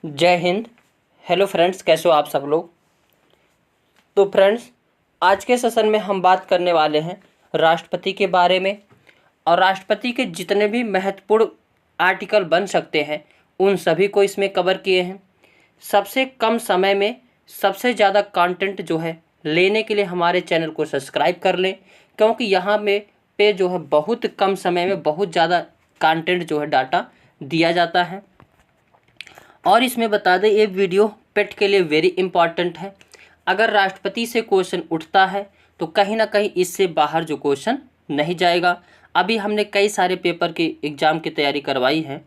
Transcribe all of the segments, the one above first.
जय Hind. Hello friends, कैसे हो आप सब लोग। तो फ्रेंड्स, आज के सेशन में हम बात करने वाले हैं राष्ट्रपति के बारे में। और राष्ट्रपति के जितने भी महत्वपूर्ण आर्टिकल बन सकते हैं उन सभी को इसमें कवर किए हैं। सबसे कम समय में सबसे ज़्यादा कंटेंट जो है लेने के लिए हमारे चैनल को सब्सक्राइब कर लें, क्योंकि यहाँ में पे जो है बहुत कम समय में बहुत ज़्यादा कंटेंट जो है डाटा दिया जाता है। और इसमें बता दें, ये वीडियो पेट के लिए वेरी इंपॉर्टेंट है। अगर राष्ट्रपति से क्वेश्चन उठता है तो कहीं ना कहीं इससे बाहर जो क्वेश्चन नहीं जाएगा। अभी हमने कई सारे पेपर के एग्ज़ाम की तैयारी करवाई है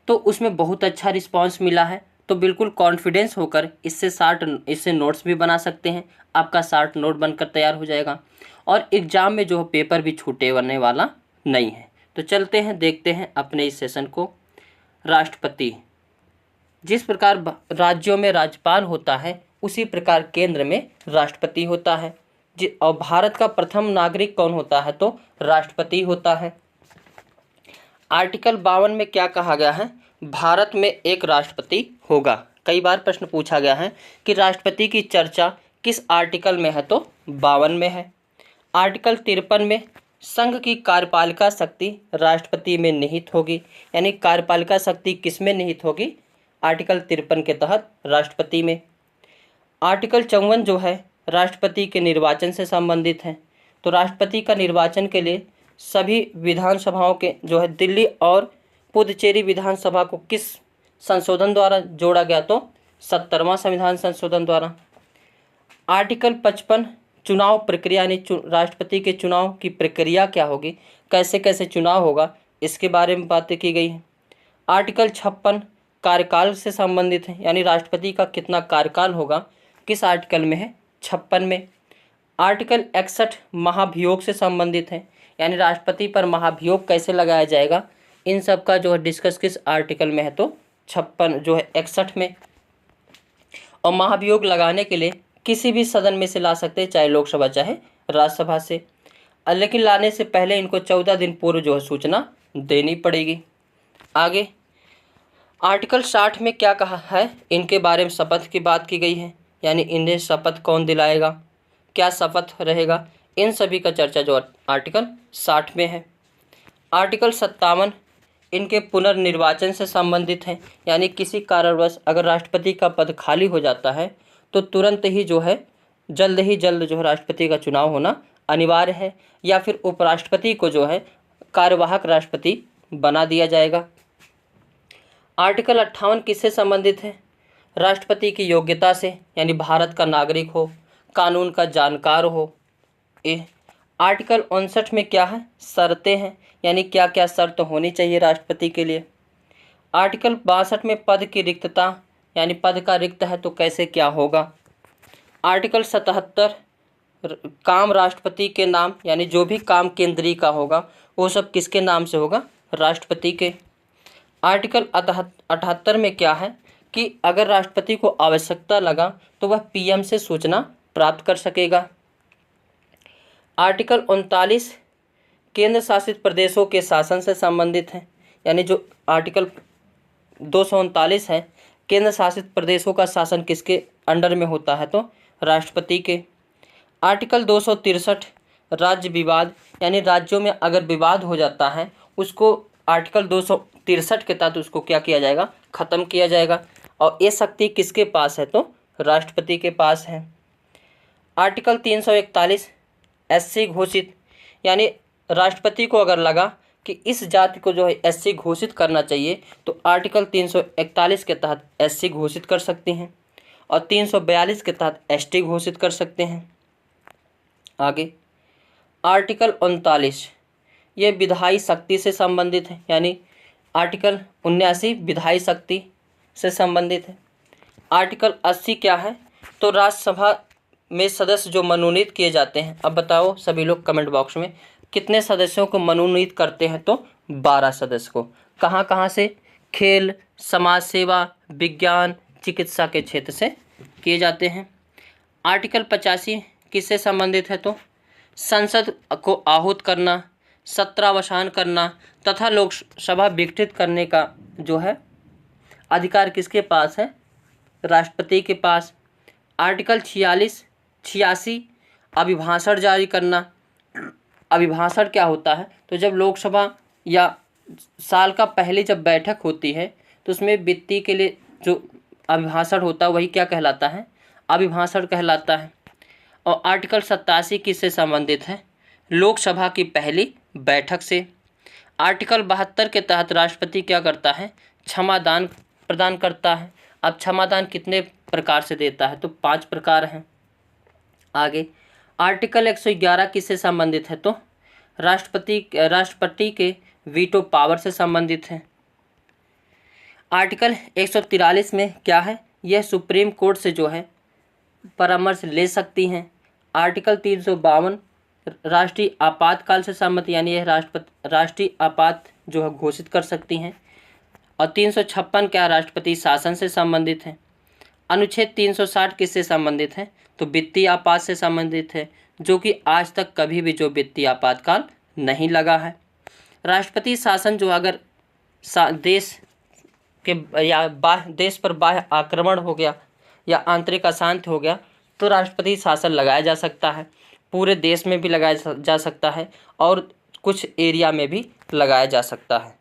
तो उसमें बहुत अच्छा रिस्पांस मिला है। तो बिल्कुल कॉन्फिडेंस होकर इससे नोट्स भी बना सकते हैं। आपका शार्ट नोट बनकर तैयार हो जाएगा और एग्ज़ाम में जो पेपर भी छूटे बनने वाला नहीं है। तो चलते हैं, देखते हैं अपने इस सेशन को। राष्ट्रपति, जिस प्रकार राज्यों में राज्यपाल होता है उसी प्रकार केंद्र में राष्ट्रपति होता है। और भारत का प्रथम नागरिक कौन होता है? तो राष्ट्रपति होता है। आर्टिकल 52 में क्या कहा गया है? भारत में एक राष्ट्रपति होगा। कई बार प्रश्न पूछा गया है कि राष्ट्रपति की चर्चा किस आर्टिकल में है? तो 52 में है। आर्टिकल 53 में संघ की कार्यपालिका शक्ति राष्ट्रपति में निहित होगी। यानी कार्यपालिका शक्ति किस में निहित होगी? आर्टिकल 53 के तहत राष्ट्रपति में। आर्टिकल 54 जो है राष्ट्रपति के निर्वाचन से संबंधित है। तो राष्ट्रपति का निर्वाचन के लिए सभी विधानसभाओं के जो है दिल्ली और पुदुचेरी विधानसभा को किस संशोधन द्वारा जोड़ा गया? तो 70वां संविधान संशोधन द्वारा। आर्टिकल 55 चुनाव प्रक्रिया, यानी राष्ट्रपति के चुनाव की प्रक्रिया क्या होगी, कैसे कैसे चुनाव होगा, इसके बारे में बातें की गई हैं। आर्टिकल 56 कार्यकाल से संबंधित है, यानी राष्ट्रपति का कितना कार्यकाल होगा, किस आर्टिकल में है? 56 में। आर्टिकल 61 महाभियोग से संबंधित है, यानी राष्ट्रपति पर महाभियोग कैसे लगाया जाएगा, इन सब का जो है डिस्कस किस आर्टिकल में है? तो 56 जो है 61 में। और महाभियोग लगाने के लिए किसी भी सदन में से ला सकते हैं, चाहे लोकसभा चाहे राज्यसभा से। लेकिन लाने से पहले इनको 14 दिन पूर्व जो है सूचना देनी पड़ेगी। आगे आर्टिकल 60 में क्या कहा है? इनके बारे में शपथ की बात की गई है, यानी इन्हें शपथ कौन दिलाएगा, क्या शपथ रहेगा, इन सभी का चर्चा जो आर्टिकल 60 में है। आर्टिकल 57 इनके पुनर्निर्वाचन से संबंधित है, यानी किसी कारणवश अगर राष्ट्रपति का पद खाली हो जाता है तो तुरंत ही जो है जल्द जो है राष्ट्रपति का चुनाव होना अनिवार्य है, या फिर उपराष्ट्रपति को जो है कार्यवाहक राष्ट्रपति बना दिया जाएगा। आर्टिकल 58 किससे संबंधित है? राष्ट्रपति की योग्यता से, यानी भारत का नागरिक हो, कानून का जानकार हो। आर्टिकल 59 में क्या है? शर्तें हैं, यानी क्या क्या शर्त होनी चाहिए राष्ट्रपति के लिए। आर्टिकल 62 में पद की रिक्तता, यानी पद का रिक्त है तो कैसे क्या होगा। आर्टिकल 77 काम राष्ट्रपति के नाम, यानी जो भी काम केंद्रीय का होगा वो सब किसके नाम से होगा? राष्ट्रपति के। आर्टिकल 78 में क्या है कि अगर राष्ट्रपति को आवश्यकता लगा तो वह पीएम से सूचना प्राप्त कर सकेगा। आर्टिकल 39 केंद्र शासित प्रदेशों के शासन से संबंधित है, यानी जो आर्टिकल 239 है, केंद्र शासित प्रदेशों का शासन किसके अंडर में होता है? तो राष्ट्रपति के। आर्टिकल 263 राज्य विवाद, यानी राज्यों में अगर विवाद हो जाता है उसको आर्टिकल 263 के तहत उसको क्या किया जाएगा? ख़त्म किया जाएगा। और ये शक्ति किसके पास है? तो राष्ट्रपति के पास है। आर्टिकल 341 एससी घोषित, यानी राष्ट्रपति को अगर लगा कि इस जाति को जो है एससी घोषित करना चाहिए तो आर्टिकल 341 के तहत एससी घोषित कर सकते हैं और 342 के तहत एसटी घोषित कर सकते हैं। आगे आर्टिकल 39 ये विधायी शक्ति से संबंधित है, यानी आर्टिकल 79 विधायी शक्ति से संबंधित है। आर्टिकल 80 क्या है? तो राज्यसभा में सदस्य जो मनोनीत किए जाते हैं। अब बताओ सभी लोग कमेंट बॉक्स में, कितने सदस्यों को मनोनीत करते हैं? तो 12 सदस्य को। कहाँ कहाँ से? खेल, समाज सेवा, विज्ञान, चिकित्सा के क्षेत्र से किए जाते हैं। आर्टिकल 85 किससे संबंधित है? तो संसद को आहूत करना, सत्रावसान करना तथा लोकसभा विघटित करने का जो है अधिकार किसके पास है? राष्ट्रपति के पास। आर्टिकल 86 अभिभाषण जारी करना। अभिभाषण क्या होता है? तो जब लोकसभा या साल का पहले जब बैठक होती है तो उसमें वित्तीय के लिए जो अभिभाषण होता है वही क्या कहलाता है? अभिभाषण कहलाता है। और आर्टिकल 87 किससे संबंधित है? लोकसभा की पहली बैठक से। आर्टिकल 72 के तहत राष्ट्रपति क्या करता है? क्षमादान प्रदान करता है। अब क्षमादान कितने प्रकार से देता है? तो 5 प्रकार हैं। आगे आर्टिकल 111 किससे संबंधित है? तो राष्ट्रपति के वीटो पावर से संबंधित है। आर्टिकल 143 में क्या है? यह सुप्रीम कोर्ट से जो है परामर्श ले सकती हैं। आर्टिकल 352 राष्ट्रीय आपातकाल से संबंधित, यानी यह राष्ट्रीय आपात जो है घोषित कर सकती हैं। और 356 क्या? राष्ट्रपति शासन से संबंधित है। अनुच्छेद 360 किससे संबंधित है? तो वित्तीय आपात से संबंधित है, जो कि आज तक कभी भी जो वित्तीय आपातकाल नहीं लगा है। राष्ट्रपति शासन जो अगर देश के या देश पर बाह्य आक्रमण हो गया या आंतरिक अशांति हो गया तो राष्ट्रपति शासन लगाया जा सकता है। पूरे देश में भी लगाया जा सकता है और कुछ एरिया में भी लगाया जा सकता है।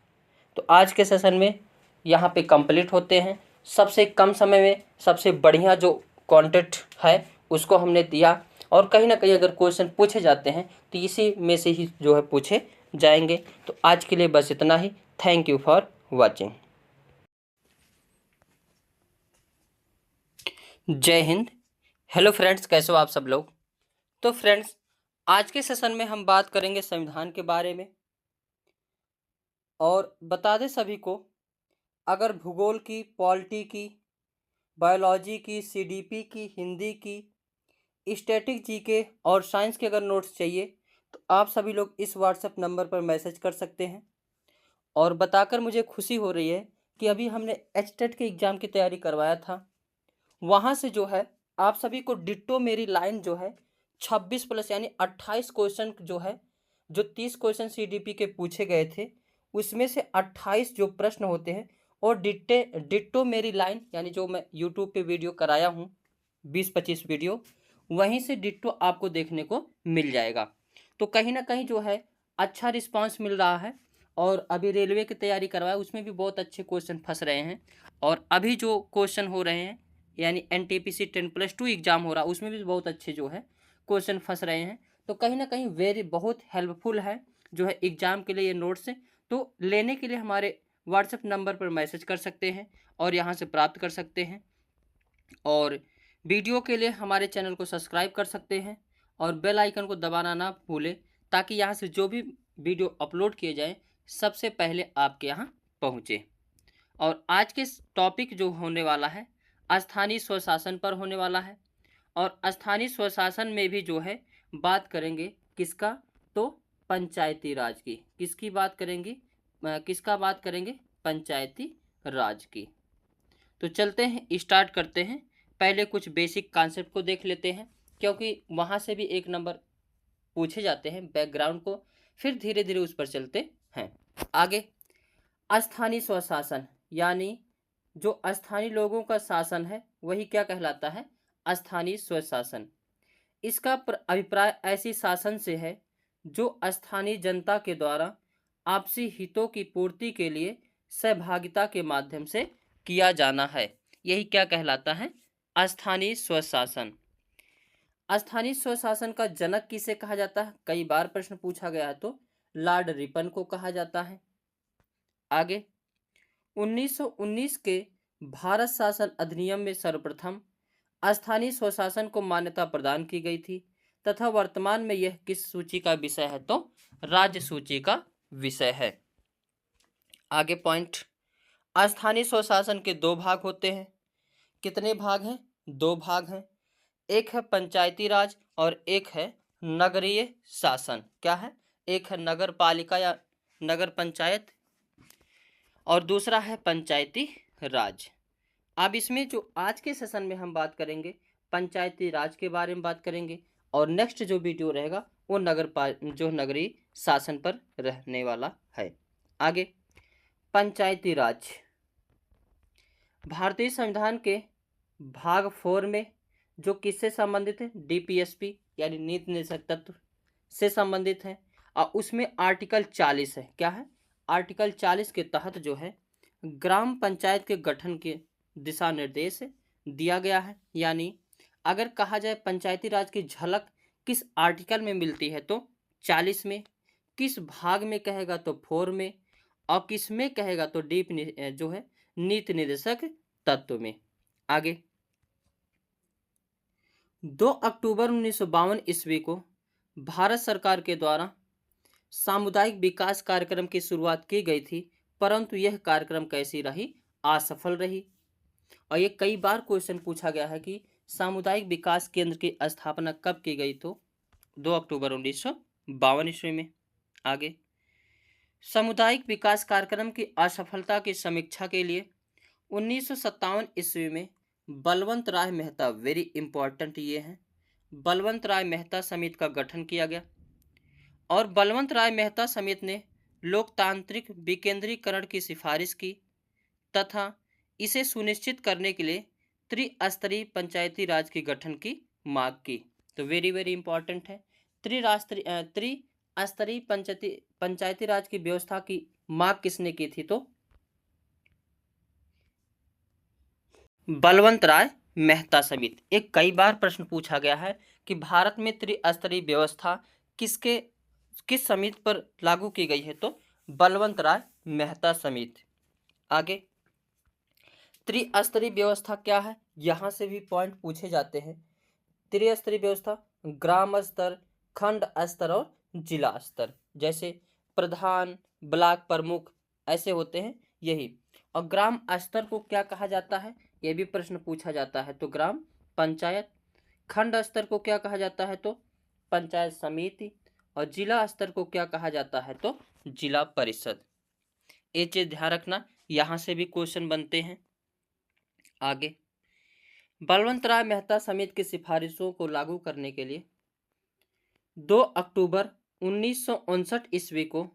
तो आज के सेशन में यहाँ पे कंप्लीट होते हैं। सबसे कम समय में सबसे बढ़िया जो कंटेंट है उसको हमने दिया, और कहीं ना कहीं अगर क्वेश्चन पूछे जाते हैं तो इसी में से ही जो है पूछे जाएंगे। तो आज के लिए बस इतना ही। Thank you for watching. जय हिंद। हेलो फ्रेंड्स, कैसे हो आप सब लोग? तो फ्रेंड्स, आज के सेशन में हम बात करेंगे संविधान के बारे में। और बता दें सभी को, अगर भूगोल की, पॉलिटी की, बायोलॉजी की, सीडीपी की, हिंदी की, स्टैटिक जीके और साइंस के अगर नोट्स चाहिए तो आप सभी लोग इस व्हाट्सएप नंबर पर मैसेज कर सकते हैं। और बताकर मुझे खुशी हो रही है कि अभी हमने एचटेट के एग्ज़ाम की तैयारी करवाया था, वहाँ से जो है आप सभी को डिट्टो मेरी लाइन जो है 26 प्लस यानी 28 क्वेश्चन जो है, जो 30 क्वेश्चन सीडीपी के पूछे गए थे उसमें से 28 जो प्रश्न होते हैं और डिट्टो मेरी लाइन यानी जो मैं यूट्यूब पे वीडियो कराया हूँ 20-25 वीडियो, वहीं से डिट्टो आपको देखने को मिल जाएगा। तो कहीं ना कहीं जो है अच्छा रिस्पांस मिल रहा है। और अभी रेलवे की तैयारी करवाया उसमें भी बहुत अच्छे क्वेश्चन फंस रहे हैं। और अभी जो क्वेश्चन हो रहे हैं यानी एनटीपीसी 10+2 एग्जाम हो रहा है उसमें भी बहुत अच्छे जो है क्वेश्चन फंस रहे हैं। तो कहीं ना कहीं बहुत हेल्पफुल है जो है एग्ज़ाम के लिए ये नोट्स हैं। तो लेने के लिए हमारे व्हाट्सएप नंबर पर मैसेज कर सकते हैं और यहाँ से प्राप्त कर सकते हैं। और वीडियो के लिए हमारे चैनल को सब्सक्राइब कर सकते हैं और बेल आइकन को दबाना ना भूलें, ताकि यहाँ से जो भी वीडियो अपलोड किए जाएँ सबसे पहले आपके यहाँ पहुँचे। और आज के टॉपिक जो होने वाला है स्थानीय स्वशासन पर होने वाला है। और स्थानीय स्वशासन में भी जो है बात करेंगे किसका? तो पंचायती राज की। किसकी बात करेंगे? किसका बात करेंगे? पंचायती राज की। तो चलते हैं, स्टार्ट करते हैं। पहले कुछ बेसिक कॉन्सेप्ट को देख लेते हैं, क्योंकि वहाँ से भी 1 नंबर पूछे जाते हैं बैकग्राउंड को, फिर धीरे धीरे उस पर चलते हैं। आगे स्थानीय स्वशासन यानी जो स्थानीय लोगों का शासन है वही क्या कहलाता है? स्थानीय स्वशासन। इसका अभिप्राय ऐसी शासन से है जो स्थानीय जनता के द्वारा आपसी हितों की पूर्ति के लिए सहभागिता के माध्यम से किया जाना है। यही क्या कहलाता है? स्थानीय स्वशासन। स्थानीय स्वशासन का जनक किसे कहा जाता है? कई बार प्रश्न पूछा गया है, तो लॉर्ड रिपन को कहा जाता है। आगे 1919 के भारत शासन अधिनियम में सर्वप्रथम स्थानीय स्वशासन को मान्यता प्रदान की गई थी तथा वर्तमान में यह किस सूची का विषय है? तो राज्य सूची का विषय है। आगे पॉइंट, स्थानीय स्वशासन के 2 भाग होते हैं। कितने भाग हैं? 2 भाग हैं। एक है पंचायती राज और एक है नगरीय शासन। क्या है? एक है नगर पालिका या नगर पंचायत और दूसरा है पंचायती राज। अब इसमें जो आज के सेशन में हम बात करेंगे पंचायती राज के बारे में बात करेंगे, और नेक्स्ट जो वीडियो रहेगा वो नगरीय शासन पर रहने वाला है। आगे पंचायती राज। भारतीय संविधान के भाग 4 में जो किससे संबंधित है, डीपीएसपी यानी नीति निर्देशक तत्व से संबंधित है। और उसमें आर्टिकल 40 है। क्या है? आर्टिकल 40 के तहत जो है ग्राम पंचायत के गठन के दिशा निर्देश दिया गया है। यानी अगर कहा जाए पंचायती राज की झलक किस आर्टिकल में मिलती है तो 40 में, किस भाग में कहेगा तो 4 में, और किस में कहेगा तो डीप जो है नीति निर्देशक तत्व में। आगे 2 अक्टूबर 1952 ईस्वी को भारत सरकार के द्वारा सामुदायिक विकास कार्यक्रम की शुरुआत की गई थी, परंतु यह कार्यक्रम कैसी रही? असफल रही। और ये कई बार क्वेश्चन पूछा गया है कि सामुदायिक विकास केंद्र की स्थापना कब की गई तो 2 अक्टूबर 1952 ईस्वी में। आगे सामुदायिक विकास कार्यक्रम की असफलता की समीक्षा के लिए 1957 ईस्वी में बलवंत राय मेहता, वेरी इंपॉर्टेंट ये है, बलवंत राय मेहता समिति का गठन किया गया। और बलवंत राय मेहता समिति ने लोकतांत्रिक विकेंद्रीकरण की सिफारिश की तथा इसे सुनिश्चित करने के लिए त्रिस्तरीय पंचायती राज के गठन की मांग की। तो वेरी वेरी इंपॉर्टेंट है। त्रिस्तरीय पंचायती राज की व्यवस्था की मांग किसने की थी तो बलवंत राय मेहता समिति। एक कई बार प्रश्न पूछा गया है कि भारत में त्रिस्तरीय व्यवस्था किस समिति पर लागू की गई है तो बलवंत राय मेहता समिति। आगे त्रिस्तरीय व्यवस्था क्या है, यहाँ से भी पॉइंट पूछे जाते हैं। त्रिस्तरीय व्यवस्था ग्राम स्तर, खंड स्तर और जिला स्तर, जैसे प्रधान, ब्लॉक प्रमुख ऐसे होते हैं यही। और ग्राम स्तर को क्या कहा जाता है, यह भी प्रश्न पूछा जाता है तो ग्राम पंचायत। खंड स्तर को क्या कहा जाता है तो पंचायत समिति। और जिला स्तर को क्या कहा जाता है तो जिला परिषद। ये चीज ध्यान रखना, यहाँ से भी क्वेश्चन बनते हैं। आगे बलवंत राय मेहता समिति की सिफारिशों को लागू करने के लिए 2 अक्टूबर 1959 ईस्वी को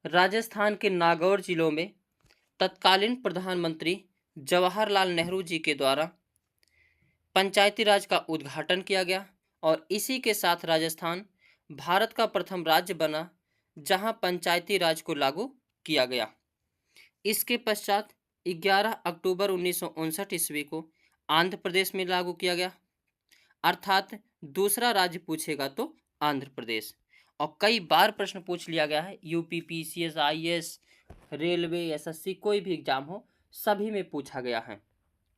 राजस्थान के नागौर जिलों में तत्कालीन प्रधानमंत्री जवाहरलाल नेहरू जी के द्वारा पंचायती राज का उद्घाटन किया गया। और इसी के साथ राजस्थान भारत का प्रथम राज्य बना जहां पंचायती राज को लागू किया गया। इसके पश्चात 11 अक्टूबर 1959 ईस्वी को आंध्र प्रदेश में लागू किया गया। अर्थात दूसरा राज्य पूछेगा तो आंध्र प्रदेश। और कई बार प्रश्न पूछ लिया गया है, UP, PCS, IAS, railway, SSC, कोई भी एग्जाम हो सभी में पूछा गया है।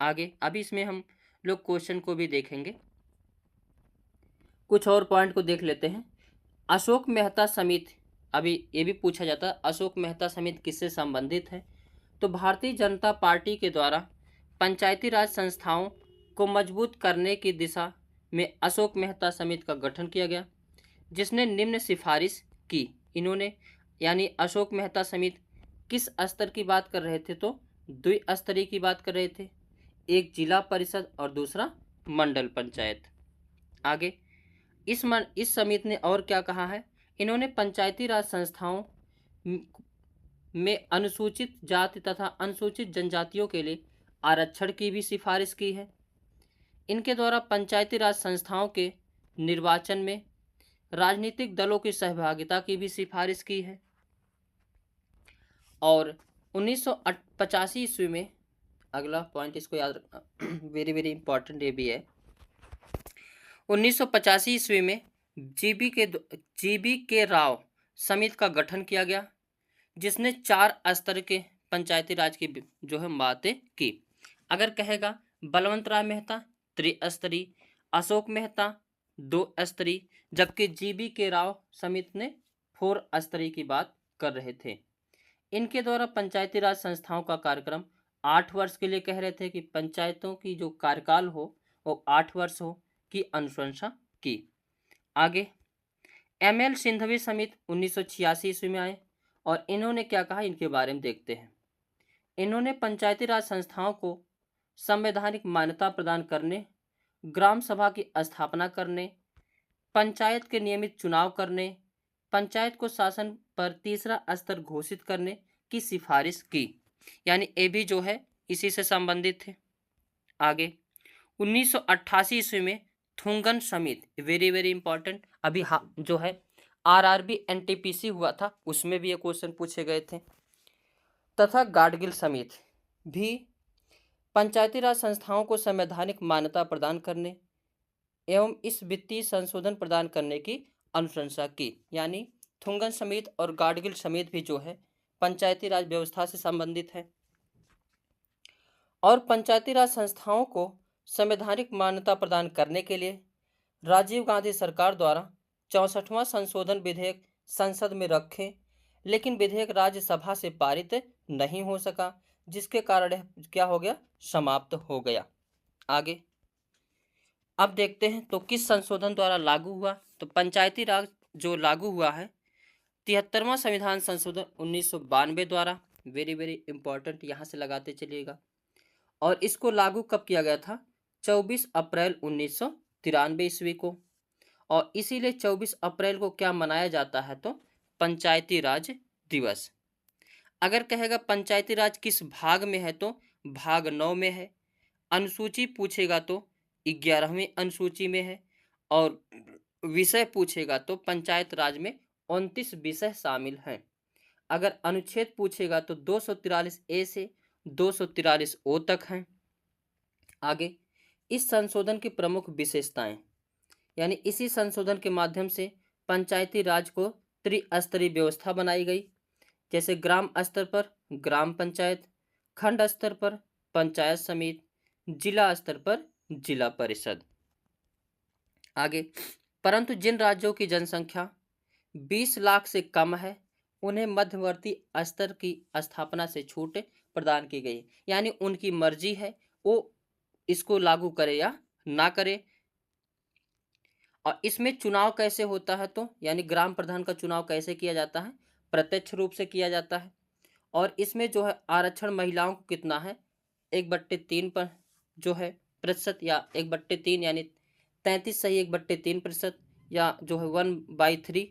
आगे अभी इसमें हम लोग क्वेश्चन को भी देखेंगे, कुछ और पॉइंट को देख लेते हैं। अशोक मेहता समिति, अभी ये भी पूछा जाता है अशोक मेहता समिति किससे संबंधित है तो भारतीय जनता पार्टी के द्वारा पंचायती राज संस्थाओं को मजबूत करने की दिशा में अशोक मेहता समिति का गठन किया गया, जिसने निम्न सिफारिश की। इन्होंने यानी अशोक मेहता समिति किस स्तर की बात कर रहे थे तो द्विस्तरीय की बात कर रहे थे, एक जिला परिषद और दूसरा मंडल पंचायत। आगे इस समिति ने और क्या कहा है, इन्होंने पंचायती राज संस्थाओं में अनुसूचित जाति तथा अनुसूचित जनजातियों के लिए आरक्षण की भी सिफारिश की है। इनके द्वारा पंचायती राज संस्थाओं के निर्वाचन में राजनीतिक दलों की सहभागिता की भी सिफारिश की है। और 1985 ईस्वी में, अगला पॉइंट इसको याद रखना, वेरी वेरी इंपॉर्टेंट ये भी है। 1985 ईस्वी में जीबी के राव समिति का गठन किया गया, जिसने 4 स्तर के पंचायती राज की जो है बातें की। अगर कहेगा बलवंत राय मेहता त्रिस्तरीय, अशोक मेहता 2 स्तरीय, जबकि जीबी के राव समिति ने 4 स्तरीय की बात कर रहे थे। इनके द्वारा पंचायती राज संस्थाओं का कार्यक्रम 8 वर्ष के लिए कह रहे थे कि पंचायतों की जो कार्यकाल हो वो 8 वर्ष हो की अनुशंसा की। आगे एमएल सिंघवी समिति 1986 ईस्वी में आए और इन्होंने क्या कहा इनके बारे में देखते हैं। इन्होंने पंचायती राज संस्थाओं को संवैधानिक मान्यता प्रदान करने, ग्राम सभा की स्थापना करने, पंचायत के नियमित चुनाव करने, पंचायत को शासन पर तीसरा स्तर घोषित करने की सिफारिश की। यानी ये भी जो है इसी से संबंधित थे। आगे 1988 ईस्वी में थुंगन समिति, वेरी वेरी इंपॉर्टेंट, अभी जो है आरआरबी एनटीपीसी हुआ था उसमें भी ये क्वेश्चन पूछे गए थे। तथा गाडगिल समिति भी पंचायती राज संस्थाओं को संवैधानिक मान्यता प्रदान करने एवं इस वित्तीय संशोधन प्रदान करने की अनुशंसा की। यानी थुंगन समिति और गाडगिल समिति भी जो है पंचायती राज व्यवस्था से संबंधित है। और पंचायती राज संस्थाओं को संवैधानिक मान्यता प्रदान करने के लिए राजीव गांधी सरकार द्वारा 64वां संशोधन विधेयक संसद में रखे, लेकिन विधेयक राज्यसभा से पारित नहीं हो सका, जिसके कारण क्या हो गया, समाप्त हो गया। आगे अब देखते हैं तो किस संशोधन द्वारा लागू हुआ। तो पंचायती राज जो लागू हुआ है 73वां संविधान संशोधन 1992 द्वारा, वेरी वेरी इंपॉर्टेंट, यहाँ से लगाते चलिएगा। और इसको लागू कब किया गया था, 24 अप्रैल 1993 ईस्वी को। और इसीलिए 24 अप्रैल को क्या मनाया जाता है, तो पंचायती राज दिवस। अगर कहेगा पंचायती राज किस भाग में है, तो भाग 9 में है। अनुसूची पूछेगा तो 11वीं अनुसूची में है। और विषय पूछेगा तो पंचायत राज में 29 विषय शामिल हैं। अगर अनुच्छेद पूछेगा तो 243 ए से 243 ओ तक हैं। आगे इस संशोधन की प्रमुख विशेषताएं, यानी इसी संशोधन के माध्यम से पंचायती राज को त्रिस्तरीय व्यवस्था बनाई गई। जैसे ग्राम स्तर पर ग्राम पंचायत, खंड स्तर पर पंचायत समिति, जिला स्तर पर जिला परिषद। आगे परंतु जिन राज्यों की जनसंख्या 20 लाख से कम है उन्हें मध्यवर्ती स्तर की स्थापना से छूट प्रदान की गई। यानी उनकी मर्जी है वो इसको लागू करे या ना करे। और इसमें चुनाव कैसे होता है, तो यानी ग्राम प्रधान का चुनाव कैसे किया जाता है, प्रत्यक्ष रूप से किया जाता है। और इसमें जो है आरक्षण महिलाओं को कितना है, 1/3 पर जो है प्रतिशत, या 1/3 यानी 33 सही 1/3%, या जो है 1/3।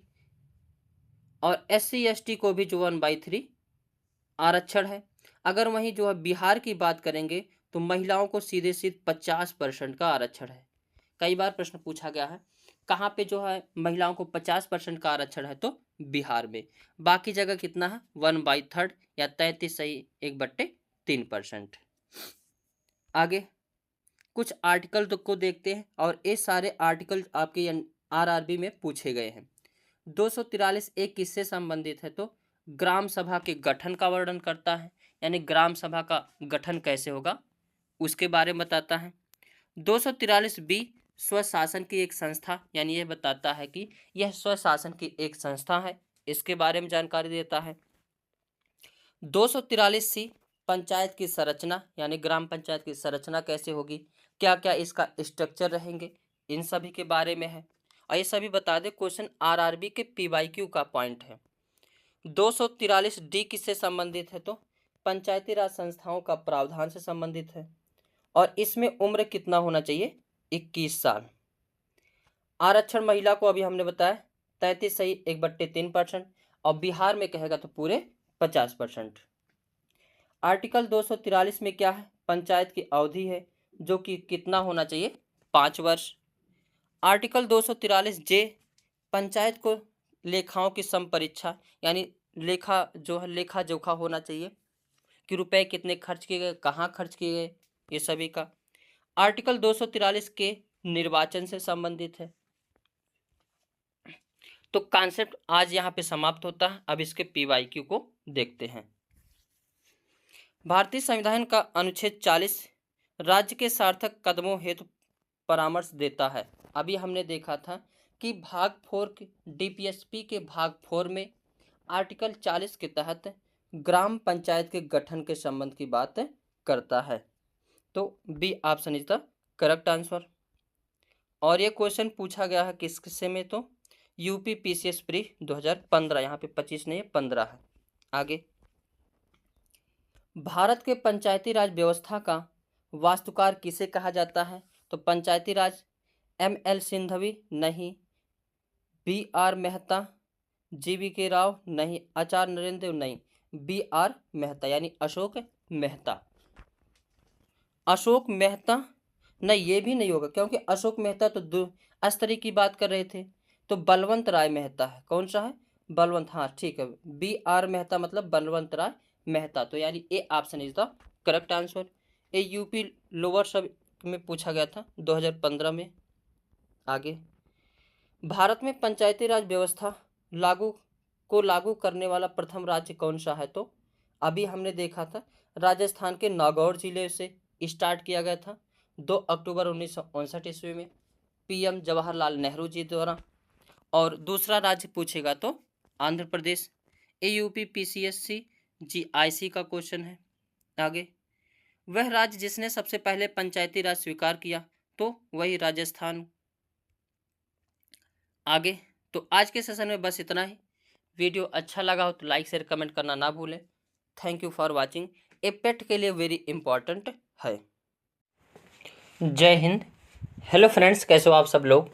और SC ST को भी जो 1/3 आरक्षण है। अगर वहीं जो है बिहार की बात करेंगे तो महिलाओं को सीधे 50% का आरक्षण है। कई बार प्रश्न पूछा गया है कहाँ पे जो है महिलाओं को 50% का आरक्षण है, तो बिहार में। बाकी जगह कितना है, 1/3 या 33 सही 1/3%। आगे कुछ आर्टिकल को देखते हैं और ये सारे आर्टिकल आपके आरआरबी में पूछे गए हैं। 243 एक किससे संबंधित है, तो ग्राम सभा के गठन का वर्णन करता है। यानी ग्राम सभा का गठन कैसे होगा उसके बारे में बताता है। 243 बी स्वशासन की एक संस्था, यानी यह बताता है कि यह स्वशासन की एक संस्था है, इसके बारे में जानकारी देता है। 243 सी पंचायत की संरचना, यानी ग्राम पंचायत की संरचना कैसे होगी, क्या क्या इसका स्ट्रक्चर रहेंगे, इन सभी के बारे में है। और ये सभी बता दें क्वेश्चन आरआरबी के PYQ का पॉइंट है। 243 डी किससे संबंधित है, तो पंचायती राज संस्थाओं का प्रावधान से संबंधित है। और इसमें उम्र कितना होना चाहिए, 21 साल। आरक्षण महिला को अभी हमने बताया 33 सही 1/3%, और बिहार में कहेगा तो पूरे 50%। आर्टिकल 243 में क्या है, पंचायत की अवधि है जो कि कितना होना चाहिए, 5 वर्ष। आर्टिकल 243 जे पंचायत को लेखाओं की संपरीक्षा, यानी लेखा जो है लेखा जोखा होना चाहिए कि रुपए कितने खर्च किए गए, कहाँ खर्च किए गए, ये सभी का। आर्टिकल 243 के निर्वाचन से संबंधित है। तो कॉन्सेप्ट आज यहाँ पे समाप्त होता है। अब इसके PYQ को देखते हैं। भारतीय संविधान का अनुच्छेद 40 राज्य के सार्थक कदमों हेतु परामर्श देता है। अभी हमने देखा था कि भाग 4 DPSP के भाग 4 में आर्टिकल 40 के तहत ग्राम पंचायत के गठन के संबंध की बात करता है। तो B option is the correct answer. और ये क्वेश्चन पूछा गया है किस किस्से में, तो यूपी PCS प्री 2015, यहाँ पे 25 नहीं 15 है। आगे भारत के पंचायती राज व्यवस्था का वास्तुकार किसे कहा जाता है, तो पंचायती राज ML सिंघवी नहीं, BR मेहता, GVK राव नहीं, आचार्य नरेंद्र नहीं, BR मेहता यानी अशोक मेहता। अशोक मेहता, नहीं ये भी नहीं होगा क्योंकि अशोक मेहता तो अस्तरी की बात कर रहे थे। तो बलवंत राय मेहता है, कौन सा है? बलवंत, हाँ ठीक है, BR मेहता मतलब बलवंत राय मेहता। तो यानी A option is the correct answer. ये यूपी लोअर सब में पूछा गया था 2015 में। आगे, भारत में पंचायती राज व्यवस्था लागू करने वाला प्रथम राज्य कौन सा है? तो अभी हमने देखा था राजस्थान के नागौर जिले से स्टार्ट किया गया था 2 अक्टूबर 1959 ईस्वी में PM जवाहरलाल नेहरू जी द्वारा। और दूसरा राज्य पूछेगा तो Andhra Pradesh. AUP PCSC GIC का क्वेश्चन है। आगे, वह राज्य जिसने सबसे पहले पंचायती राज स्वीकार किया, तो वही राजस्थान। आगे, तो आज के सेशन में बस इतना ही। वीडियो अच्छा लगा हो तो लाइक शेयर कमेंट करना ना भूलें। Thank you for watching. ए पेट के लिए वेरी इंपॉर्टेंट है। जय हिंद। हेलो फ्रेंड्स, कैसे हो आप सब लोग?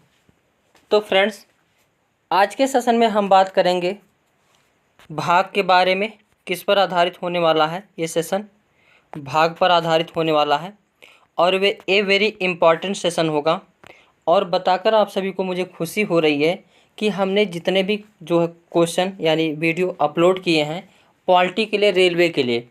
तो फ्रेंड्स, आज के सेशन में हम बात करेंगे भाग के बारे में। किस पर आधारित होने वाला है ये सेशन? भाग पर आधारित होने वाला है और वे ए वेरी इम्पॉर्टेंट सेशन होगा। और बताकर आप सभी को मुझे खुशी हो रही है कि हमने जितने भी जो है क्वेश्चन यानी वीडियो अपलोड किए हैं पॉलिटी के लिए, रेलवे के लिए,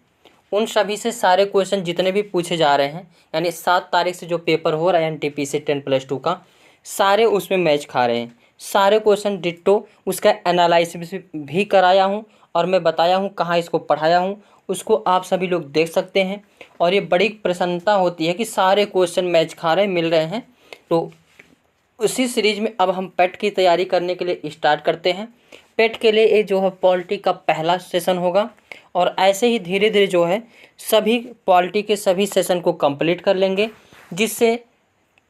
उन सभी से सारे क्वेश्चन जितने भी पूछे जा रहे हैं, यानी 7 तारीख से जो पेपर हो रहा है NTPC 10+2 का, सारे उसमें मैच खा रहे हैं। सारे क्वेश्चन डिट्टो, उसका एनालिसिस भी कराया हूँ और मैं बताया हूँ कहाँ इसको पढ़ाया हूँ, उसको आप सभी लोग देख सकते हैं। और ये बड़ी प्रसन्नता होती है कि सारे क्वेश्चन मैच खा रहे हैं, मिल रहे हैं। तो उसी सीरीज में अब हम पेट की तैयारी करने के लिए स्टार्ट करते हैं। पेट के लिए ये जो है पॉलिटी का पहला सेशन होगा और ऐसे ही धीरे धीरे जो है सभी पॉलिटी के सभी सेशन को कंप्लीट कर लेंगे, जिससे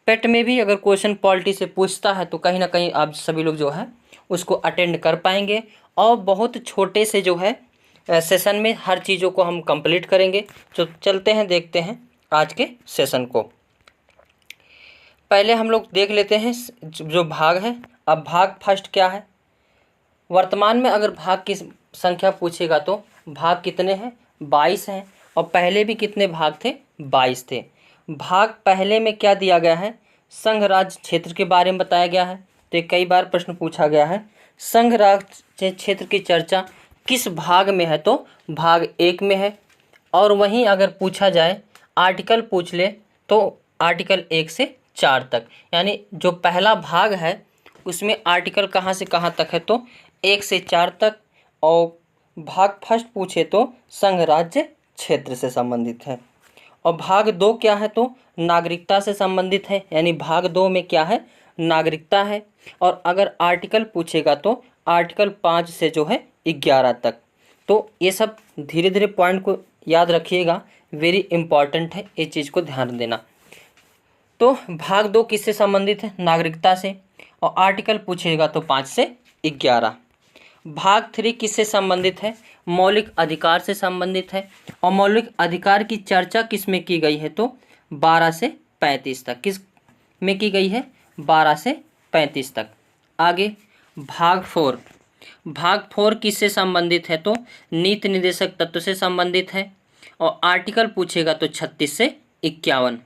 पेट में भी अगर क्वेश्चन पॉलिटी से पूछता है तो कहीं ना कहीं आप सभी लोग जो है उसको अटेंड कर पाएंगे। और बहुत छोटे से जो है सेशन में हर चीज़ों को हम कंप्लीट करेंगे। तो चलते हैं, देखते हैं आज के सेशन को। पहले हम लोग देख लेते हैं जो भाग है। अब भाग फर्स्ट क्या है? वर्तमान में अगर भाग की संख्या पूछेगा तो भाग कितने हैं? 22 हैं। और पहले भी कितने भाग थे? 22 थे। भाग पहले में क्या दिया गया है? संघ राज्य क्षेत्र के बारे में बताया गया है। तो कई बार प्रश्न पूछा गया है संघ राज्य क्षेत्र की चर्चा किस भाग में है? तो भाग 1 में है। और वहीं अगर पूछा जाए आर्टिकल पूछ ले तो आर्टिकल 1 से 4 तक, यानी जो पहला भाग है उसमें आर्टिकल कहाँ से कहाँ तक है? तो 1 से 4 तक। और भाग फर्स्ट पूछे तो संघ राज्य क्षेत्र से संबंधित है। और भाग 2 क्या है? तो नागरिकता से संबंधित है, यानी भाग 2 में क्या है? नागरिकता है। और अगर आर्टिकल पूछेगा तो आर्टिकल 5 से जो है 11 तक। तो ये सब धीरे धीरे पॉइंट को याद रखिएगा, वेरी इंपॉर्टेंट है, ये चीज़ को ध्यान देना। तो भाग 2 किससे संबंधित है? नागरिकता से। और आर्टिकल पूछेगा तो 5 से 11। भाग 3 किससे संबंधित है? मौलिक अधिकार से संबंधित है। और मौलिक अधिकार की चर्चा किस में की गई है? तो 12 से 35 तक। किस में की गई है? 12 से 35 तक। आगे भाग 4। भाग 4 किससे संबंधित है? तो नीति निर्देशक तत्व से संबंधित है। और आर्टिकल पूछेगा तो 36 से 51।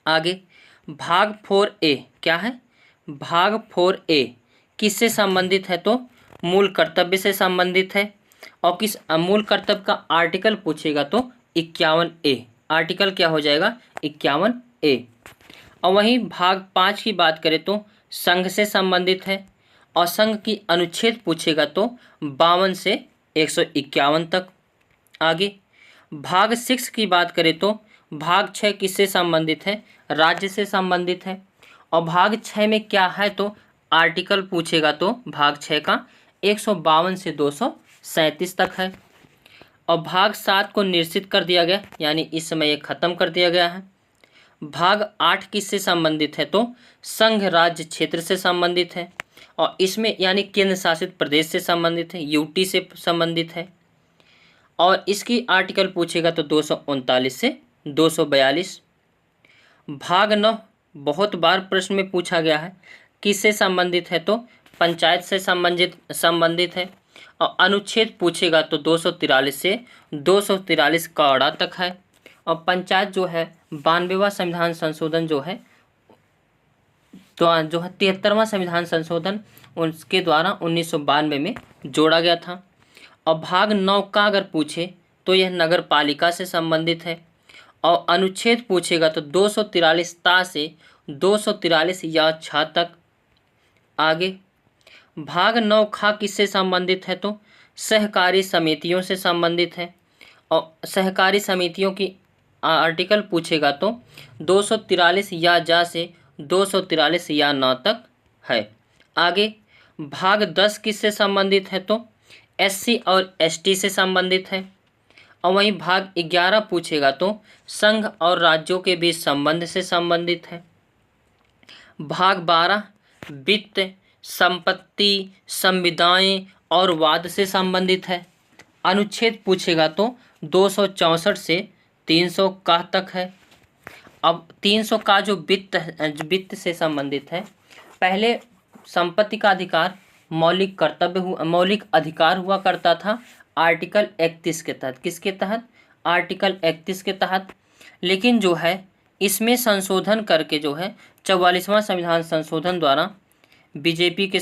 आगे भाग 4A क्या है? भाग 4A किससे संबंधित है? तो मूल कर्तव्य से संबंधित है। और किस मूल कर्तव्य का आर्टिकल पूछेगा तो 51A। आर्टिकल क्या हो जाएगा? 51A। और वहीं भाग 5 की बात करें तो संघ से संबंधित है। और संघ की अनुच्छेद पूछेगा तो 52 से 151 तक। आगे भाग 6 की बात करें तो भाग 6 किससे संबंधित है? राज्य से संबंधित है। और भाग 6 में क्या है? तो आर्टिकल पूछेगा तो भाग 6 का 152 से 237 तक है। और भाग 7 को निश्चित कर दिया गया, यानी इस समय ये खत्म कर दिया गया है। भाग 8 किससे संबंधित है? तो संघ राज्य क्षेत्र से संबंधित है। और इसमें यानी केंद्र शासित प्रदेश से संबंधित है, UT से संबंधित है। और इसकी आर्टिकल पूछेगा तो 239 से 242। भाग 9 बहुत बार प्रश्न में पूछा गया है, किससे संबंधित है? तो पंचायत से संबंधित है। और अनुच्छेद पूछेगा तो 243 से 243 कड़ा तक है। और पंचायत जो है 92वां संविधान संशोधन जो है, तो जो है 73वां संविधान संशोधन उसके द्वारा 1992 में जोड़ा गया था। और भाग 9 का अगर पूछे तो यह नगर पालिका से संबंधित है। और अनुच्छेद पूछेगा तो 243 ता से 243 या छा तक। आगे भाग 9 खा किससे संबंधित है तो सहकारी समितियों से संबंधित है। और सहकारी समितियों की आर्टिकल पूछेगा तो 243 या जा से 243 या 9 तक है। आगे भाग 10 किससे संबंधित है तो एससी और एसटी से संबंधित है। और वहीं भाग 11 पूछेगा तो संघ और राज्यों के बीच संबंध से संबंधित है। भाग 12 वित्त, संपत्ति, संविदाएं और वाद से संबंधित है। अनुच्छेद पूछेगा तो 264 से 300 का तक है। अब 300 का जो वित्त से संबंधित है, पहले संपत्ति का अधिकार मौलिक अधिकार हुआ करता था आर्टिकल 31 के तहत। किसके तहत? आर्टिकल 31 के तहत। लेकिन जो है इसमें संशोधन करके जो है 44वां संविधान संशोधन द्वारा बीजेपी के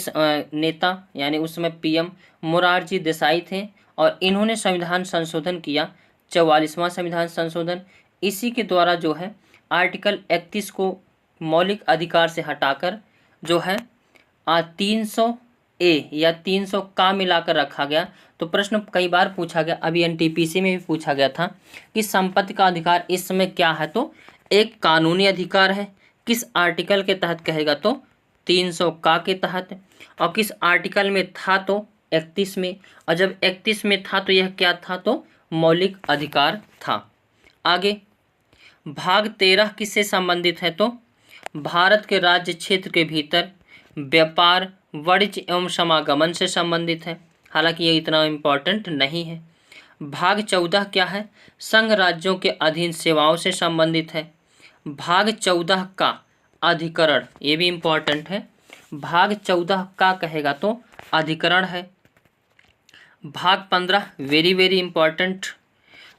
नेता यानी उस समय पीएम मोरारजी देसाई थे और इन्होंने संविधान संशोधन किया, 44वां संविधान संशोधन। इसी के द्वारा जो है आर्टिकल 31 को मौलिक अधिकार से हटाकर जो है 300 ए या 300 का मिलाकर रखा गया। तो प्रश्न कई बार पूछा गया, अभी एनटीपीसी में भी पूछा गया था कि संपत्ति का अधिकार इस समय क्या है तो एक कानूनी अधिकार है। किस आर्टिकल के तहत कहेगा तो 300 का के तहत। और किस आर्टिकल में था तो 31 में। और जब 31 में था तो यह क्या था तो मौलिक अधिकार था। आगे भाग 13 किससे संबंधित है तो भारत के राज्य क्षेत्र के भीतर व्यापार, वाणिज्य एवं समागमन से संबंधित है। हालांकि ये इतना इम्पोर्टेंट नहीं है। भाग 14 क्या है? संघ राज्यों के अधीन सेवाओं से संबंधित है। भाग 14 का अधिकरण, ये भी इम्पोर्टेंट है। भाग 14 का कहेगा तो अधिकरण है। भाग 15 वेरी वेरी इम्पोर्टेंट।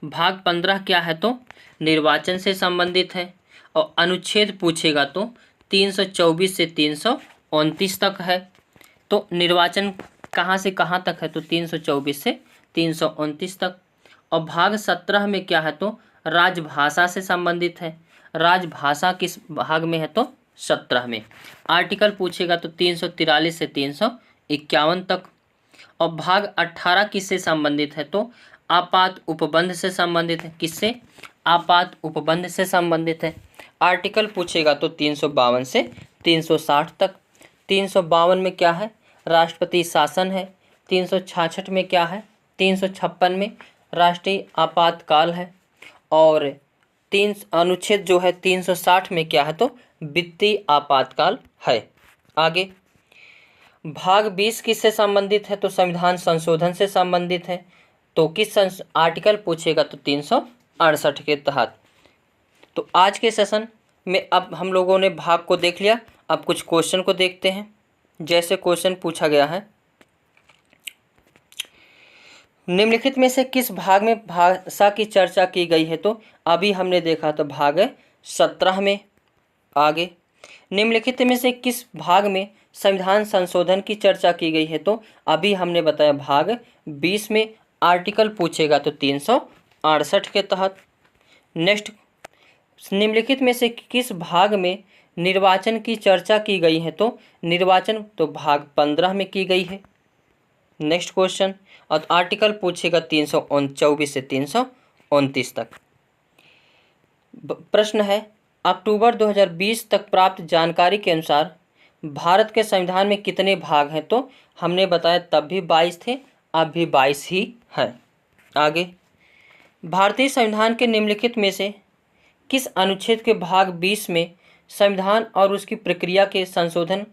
भाग 15 क्या है तो निर्वाचन से संबंधित है। और अनुच्छेद पूछेगा तो 324 से 329 तक है। तो निर्वाचन कहाँ से कहाँ तक है तो 324 से 329 तक। और भाग 17 में क्या है तो राजभाषा से संबंधित है। राजभाषा किस भाग में है तो 17 में। आर्टिकल पूछेगा तो 343 से 351 तक। और भाग 18 किससे संबंधित है तो आपात उपबंध से संबंधित है। किससे? आपात उपबंध से संबंधित है। आर्टिकल पूछेगा तो 352 से 360 तक। 352 में क्या है? राष्ट्रपति शासन है। 366 में क्या है? 356 में राष्ट्रीय आपातकाल है। और अनुच्छेद जो है 360 में क्या है तो वित्तीय आपातकाल है। आगे भाग 20 किससे संबंधित है तो संविधान संशोधन से संबंधित है। तो किस आर्टिकल पूछेगा तो 368 के तहत। तो आज के सेशन में अब हम लोगों ने भाग को देख लिया। अब कुछ क्वेश्चन को देखते हैं। जैसे क्वेश्चन पूछा गया है, निम्नलिखित में से किस भाग में भाषा की चर्चा की गई है तो अभी हमने देखा तो भाग 17 में। आगे निम्नलिखित में से किस भाग में संविधान संशोधन की चर्चा की गई है तो अभी हमने बताया भाग 20 में। आर्टिकल पूछेगा तो 368 के तहत। नेक्स्ट, निम्नलिखित में से किस भाग में निर्वाचन की चर्चा की गई है तो निर्वाचन तो भाग 15 में की गई है। नेक्स्ट क्वेश्चन, और आर्टिकल पूछेगा 324 से 329 तक। प्रश्न है, अक्टूबर 2020 तक प्राप्त जानकारी के अनुसार भारत के संविधान में कितने भाग हैं तो हमने बताया तब भी 22 थे, अब भी 22 ही हैं। आगे भारतीय संविधान के निम्नलिखित में से किस अनुच्छेद के भाग 20 में संविधान और उसकी प्रक्रिया के संशोधन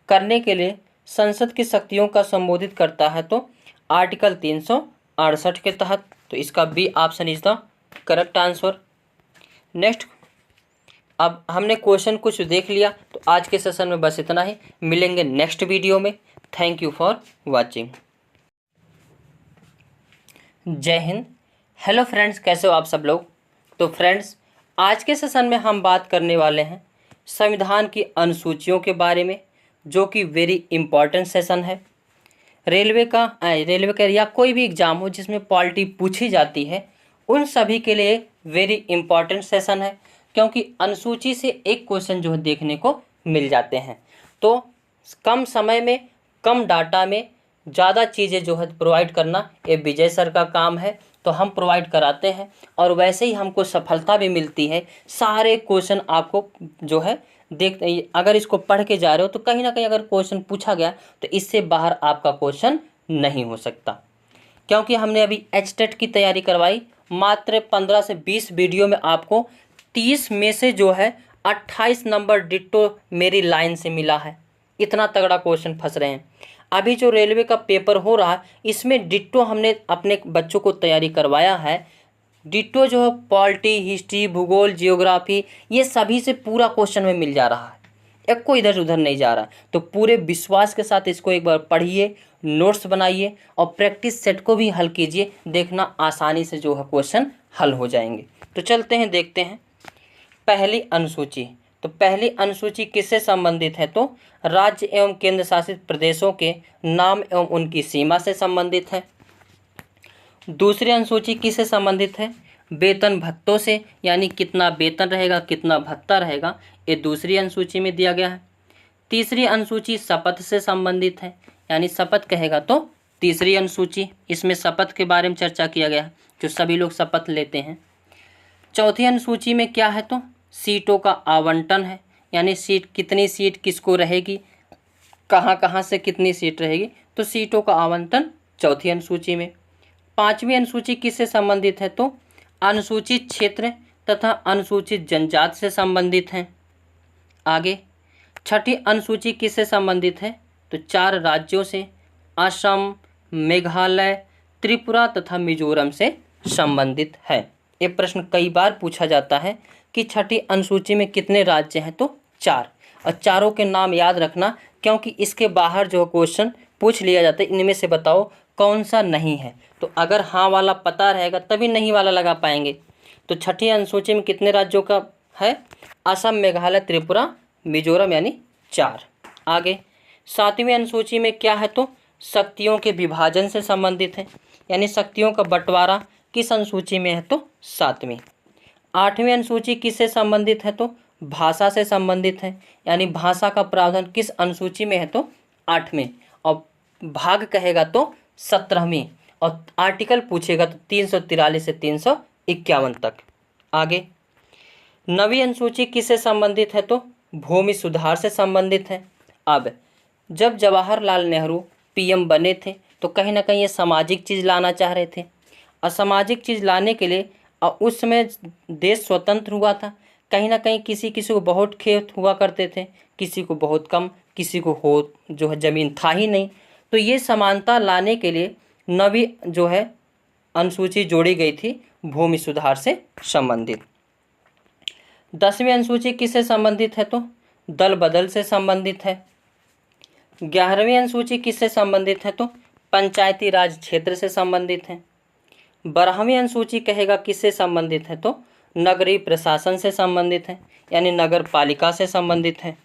करने के लिए संसद की शक्तियों का संबोधित करता है तो आर्टिकल 368 के तहत। तो इसका B option is the correct answer. Next, अब हमने क्वेश्चन कुछ देख लिया। तो आज के सेशन में बस इतना ही। मिलेंगे नेक्स्ट वीडियो में। Thank you for watching. जय हिंद। हेलो फ्रेंड्स, कैसे हो आप सब लोग। तो फ्रेंड्स, आज के सेशन में हम बात करने वाले हैं संविधान की अनुसूचियों के बारे में, जो कि वेरी इंपॉर्टेंट सेशन है। रेलवे का या कोई भी एग्ज़ाम हो जिसमें पॉलिटी पूछी जाती है, उन सभी के लिए वेरी इंपॉर्टेंट सेशन है, क्योंकि अनुसूची से एक क्वेश्चन जो है देखने को मिल जाते हैं। तो कम समय में, कम डाटा में ज़्यादा चीज़ें जो है प्रोवाइड करना ये विजय सर का काम है, तो हम प्रोवाइड कराते हैं और वैसे ही हमको सफलता भी मिलती है। सारे क्वेश्चन आपको जो है अगर इसको पढ़ के जा रहे हो तो कहीं ना कहीं अगर क्वेश्चन पूछा गया तो इससे बाहर आपका क्वेश्चन नहीं हो सकता, क्योंकि हमने अभी एचटेट की तैयारी करवाई। मात्र 15 से 20 वीडियो में आपको 30 में से जो है 28 नंबर डिट्टो मेरी लाइन से मिला है। इतना तगड़ा क्वेश्चन फंस रहे हैं। अभी जो रेलवे का पेपर हो रहा है, इसमें डिट्टो हमने अपने बच्चों को तैयारी करवाया है। डिट्टो जो है पॉलिटी, हिस्ट्री, भूगोल, जियोग्राफी, ये सभी से पूरा क्वेश्चन में मिल जा रहा है, एक को इधर उधर नहीं जा रहा। तो पूरे विश्वास के साथ इसको एक बार पढ़िए, नोट्स बनाइए और प्रैक्टिस सेट को भी हल कीजिए। देखना आसानी से जो है क्वेश्चन हल हो जाएंगे। तो चलते हैं, देखते हैं पहली अनुसूची। तो पहली अनुसूची किससे संबंधित है? तो राज्य एवं केंद्र शासित प्रदेशों के नाम एवं उनकी सीमा से संबंधित है। दूसरी अनुसूची किससे संबंधित है? वेतन भत्तों से, यानी कितना वेतन रहेगा, कितना भत्ता रहेगा, ये दूसरी अनुसूची में दिया गया है। तीसरी अनुसूची शपथ से संबंधित है, यानी शपथ कहेगा तो तीसरी अनुसूची, इसमें शपथ के बारे में चर्चा किया गया है, जो सभी लोग शपथ लेते हैं। चौथी अनुसूची में क्या है? तो सीटों का आवंटन है, यानी कितनी सीट किसको रहेगी, कहाँ कहाँ से कितनी सीट रहेगी, तो सीटों का आवंटन चौथी अनुसूची में। पांचवी अनुसूची किससे संबंधित है? तो अनुसूचित क्षेत्र तथा अनुसूचित जनजाति से संबंधित है। आगे छठी अनुसूची किससे संबंधित है? तो 4 राज्यों से, असम, मेघालय, त्रिपुरा तथा मिजोरम से संबंधित है। ये प्रश्न कई बार पूछा जाता है कि छठी अनुसूची में कितने राज्य हैं? तो 4, और चारों के नाम याद रखना, क्योंकि इसके बाहर जो क्वेश्चन पूछ लिया जाता है, इनमें से बताओ कौन सा नहीं है। तो अगर हाँ वाला पता रहेगा तभी नहीं वाला लगा पाएंगे। तो छठी अनुसूची में कितने राज्यों का है? असम, मेघालय, त्रिपुरा, मिजोरम, यानी 4। आगे 7वीं अनुसूची में क्या है? तो शक्तियों के विभाजन से संबंधित है, यानी शक्तियों का बंटवारा किस अनुसूची में है? तो 7वीं। 8वीं अनुसूची किससे संबंधित है? तो भाषा से संबंधित है, यानी भाषा का प्रावधान किस अनुसूची में है? तो 8वीं। और भाग कहेगा तो 17वीं, और आर्टिकल पूछेगा तो 343 से 351 तक। आगे 9वीं अनुसूची किससे संबंधित है? तो भूमि सुधार से संबंधित है। अब जब जवाहरलाल नेहरू पीएम बने थे तो कहीं ना कहीं ये सामाजिक चीज़ लाना चाह रहे थे। असामाजिक चीज़ लाने के लिए उस समय देश स्वतंत्र हुआ था, कहीं ना कहीं किसी किसी को बहुत खेत हुआ करते थे, किसी को बहुत कम, किसी को हो जो है ज़मीन था ही नहीं। तो ये समानता लाने के लिए 9वीं जो है अनुसूची जोड़ी गई थी, भूमि सुधार से संबंधित। 10वीं अनुसूची किससे संबंधित है? तो दल बदल से संबंधित है। 11वीं अनुसूची किससे संबंधित है? तो पंचायती राज क्षेत्र से संबंधित है। 12वीं अनुसूची कहेगा किससे संबंधित है? तो नगरीय प्रशासन से संबंधित है, यानी नगर पालिका से संबंधित है।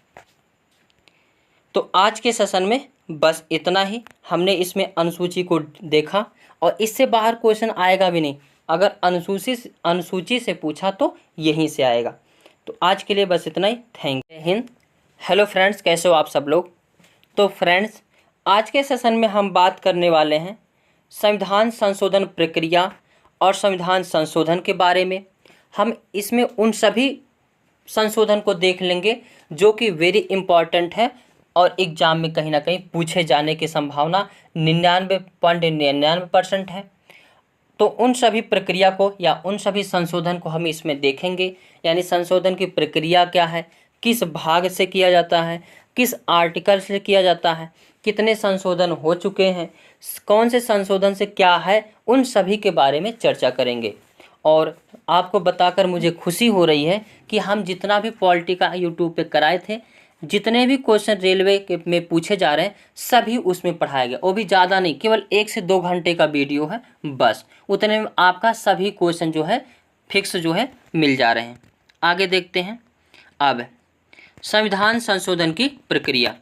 तो आज के सेशन में बस इतना ही। हमने इसमें अनुसूची को देखा और इससे बाहर क्वेश्चन आएगा भी नहीं। अगर अनुसूची से पूछा तो यहीं से आएगा। तो आज के लिए बस इतना ही। Thank you, Hind. Hello friends, कैसे हो आप सब लोग? तो फ्रेंड्स, आज के सेशन में हम बात करने वाले हैं संविधान संशोधन प्रक्रिया और संविधान संशोधन के बारे में। हम इसमें उन सभी संशोधन को देख लेंगे जो कि वेरी इम्पॉर्टेंट है और एग्ज़ाम में कहीं ना कहीं पूछे जाने की संभावना 99.99% है। तो उन सभी प्रक्रिया को या उन सभी संशोधन को हम इसमें देखेंगे, यानी संशोधन की प्रक्रिया क्या है, किस भाग से किया जाता है, किस आर्टिकल से किया जाता है, कितने संशोधन हो चुके हैं, कौन से संशोधन से क्या है, उन सभी के बारे में चर्चा करेंगे। और आपको बताकर मुझे खुशी हो रही है कि हम जितना भी पॉलिटी का यूट्यूब पे कराए थे, जितने भी क्वेश्चन रेलवे के में पूछे जा रहे हैं सभी उसमें पढ़ाया गया। वो भी ज़्यादा नहीं, केवल 1 से 2 घंटे का वीडियो है, बस उतने में आपका सभी क्वेश्चन जो है फिक्स जो है मिल जा रहे हैं। आगे देखते हैं। अब संविधान संशोधन की प्रक्रिया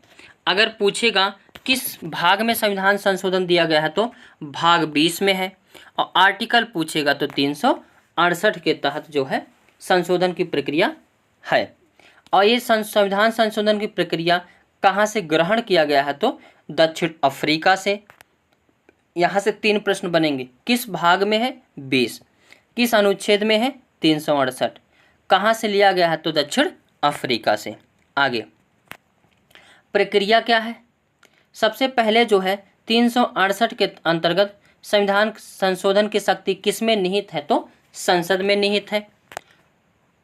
अगर पूछेगा किस भाग में संविधान संशोधन दिया गया है तो भाग 20 में है, और आर्टिकल पूछेगा तो 368 के तहत जो है संशोधन की प्रक्रिया है। और ये संविधान संशोधन की प्रक्रिया कहाँ से ग्रहण किया गया है तो दक्षिण अफ्रीका से। यहाँ से 3 प्रश्न बनेंगे। किस भाग में है 20, किस अनुच्छेद में है 368, कहाँ से लिया गया है तो दक्षिण अफ्रीका से। आगे प्रक्रिया क्या है। सबसे पहले जो है 368 के अंतर्गत संविधान संशोधन की शक्ति किस में निहित है तो संसद में निहित है,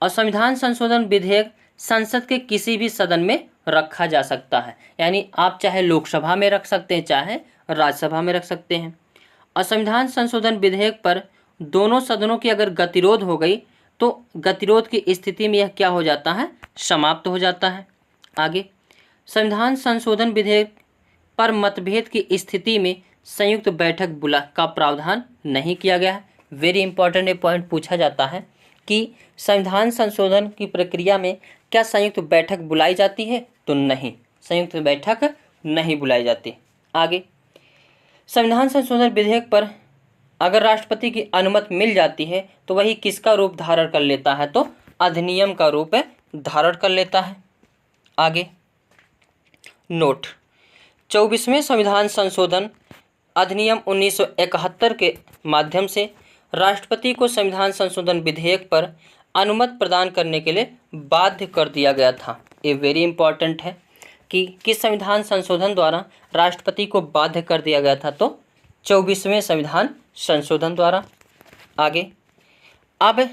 और संविधान संशोधन विधेयक संसद के किसी भी सदन में रखा जा सकता है, यानी आप चाहे लोकसभा में रख सकते हैं चाहे राज्यसभा में रख सकते हैं। और संविधान संशोधन विधेयक पर दोनों सदनों की अगर गतिरोध हो गई तो गतिरोध की स्थिति में यह क्या हो जाता है, समाप्त हो जाता है। आगे संविधान संशोधन विधेयक पर मतभेद की स्थिति में संयुक्त बैठक बुला का प्रावधान नहीं किया गया है। वेरी इंपॉर्टेंट ये पॉइंट पूछा जाता है कि संविधान संशोधन की प्रक्रिया में क्या संयुक्त बैठक बुलाई जाती है तो नहीं, संयुक्त बैठक नहीं बुलाई जाती। आगे संविधान संशोधन विधेयक पर अगर राष्ट्रपति की अनुमति मिल जाती है तो वही किसका रूप धारण कर लेता है तो अधिनियम का रूप धारण कर लेता है। आगे नोट 24वें संविधान संशोधन अधिनियम 1971 के माध्यम से राष्ट्रपति को संविधान संशोधन विधेयक पर अनुमति प्रदान करने के लिए बाध्य कर दिया गया था। ये वेरी इंपॉर्टेंट है कि किस संविधान संशोधन द्वारा राष्ट्रपति को बाध्य कर दिया गया था तो 24वें संविधान संशोधन द्वारा। आगे अब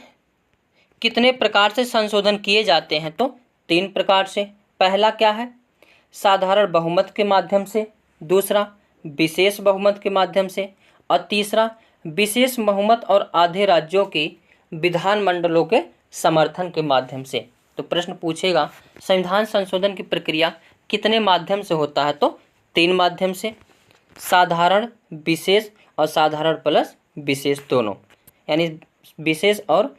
कितने प्रकार से संशोधन किए जाते हैं तो 3 प्रकार से। पहला क्या है, साधारण बहुमत के माध्यम से, दूसरा विशेष बहुमत के माध्यम से, और तीसरा विशेष बहुमत और आधे राज्यों के विधानमंडलों के समर्थन के माध्यम से। तो प्रश्न पूछेगा संविधान संशोधन की प्रक्रिया कितने माध्यम से होता है तो 3 माध्यम से, साधारण, विशेष और साधारण प्लस विशेष दोनों, यानी विशेष और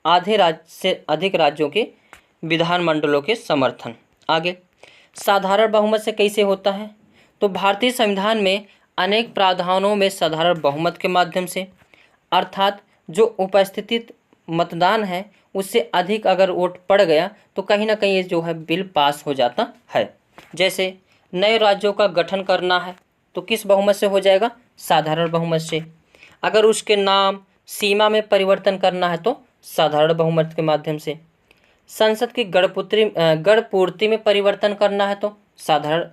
आधे राज्य से अधिक राज्यों के विधानमंडलों के समर्थन। आगे साधारण बहुमत से कैसे होता है तो भारतीय संविधान में अनेक प्रावधानों में साधारण बहुमत के माध्यम से, अर्थात जो उपस्थिति मतदान है उससे अधिक अगर वोट पड़ गया तो कहीं ना कहीं ये जो है बिल पास हो जाता है। जैसे नए राज्यों का गठन करना है तो किस बहुमत से हो जाएगा, साधारण बहुमत से। अगर उसके नाम सीमा में परिवर्तन करना है तो साधारण बहुमत के माध्यम से। संसद की गणपूर्ति में परिवर्तन करना है तो साधारण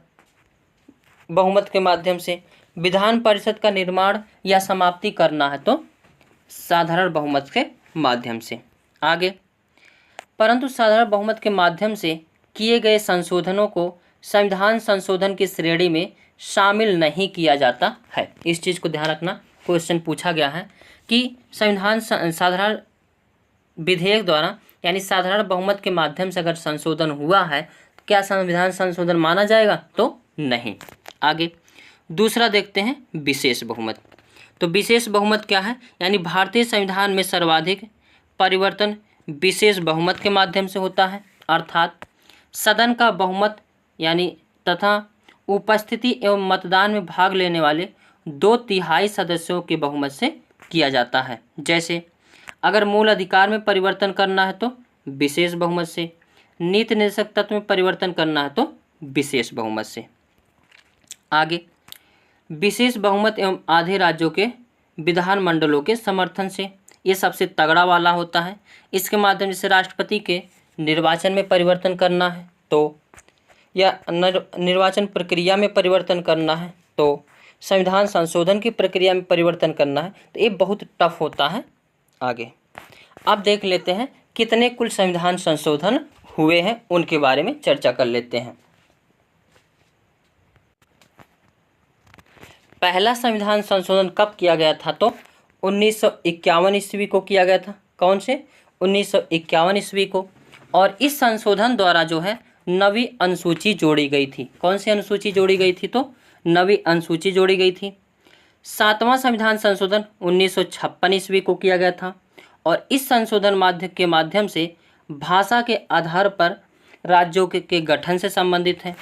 बहुमत के माध्यम से। विधान परिषद का निर्माण या समाप्ति करना है तो साधारण बहुमत के माध्यम से। आगे परंतु साधारण बहुमत के माध्यम से किए गए संशोधनों को संविधान संशोधन की श्रेणी में शामिल नहीं किया जाता है। इस चीज़ को ध्यान रखना, क्वेश्चन पूछा गया है कि संविधान साधारण विधेयक द्वारा यानी साधारण बहुमत के माध्यम से अगर संशोधन हुआ है तो क्या संविधान संशोधन माना जाएगा तो नहीं। आगे दूसरा देखते हैं विशेष बहुमत। तो विशेष बहुमत क्या है, यानी भारतीय संविधान में सर्वाधिक परिवर्तन विशेष बहुमत के माध्यम से होता है, अर्थात सदन का बहुमत यानी तथा उपस्थिति एवं मतदान में भाग लेने वाले 2/3 सदस्यों के बहुमत से किया जाता है। जैसे अगर मूल अधिकार में परिवर्तन करना है तो विशेष बहुमत से, नीति निर्देशक तत्व में परिवर्तन करना है तो विशेष बहुमत से। आगे विशेष बहुमत एवं आधे राज्यों के विधानमंडलों के समर्थन से, ये सबसे तगड़ा वाला होता है। इसके माध्यम से राष्ट्रपति के निर्वाचन में परिवर्तन करना है तो या निर्वाचन प्रक्रिया में परिवर्तन करना है तो संविधान संशोधन की प्रक्रिया में परिवर्तन करना है तो ये बहुत टफ होता है। आगे अब देख लेते हैं कितने कुल संविधान संशोधन हुए हैं, उनके बारे में चर्चा कर लेते हैं। पहला संविधान संशोधन कब किया गया था तो 1951 ईस्वी को किया गया था। कौन से, 1951 ईस्वी को। और इस संशोधन द्वारा जो है नवी अनुसूची जोड़ी गई थी। कौन सी अनुसूची जोड़ी गई थी तो नवी अनुसूची जोड़ी गई थी। 7वां संविधान संशोधन 1956 ईस्वी को किया गया था और इस संशोधन माध्यम के माध्यम से भाषा के आधार पर राज्यों के गठन से संबंधित है।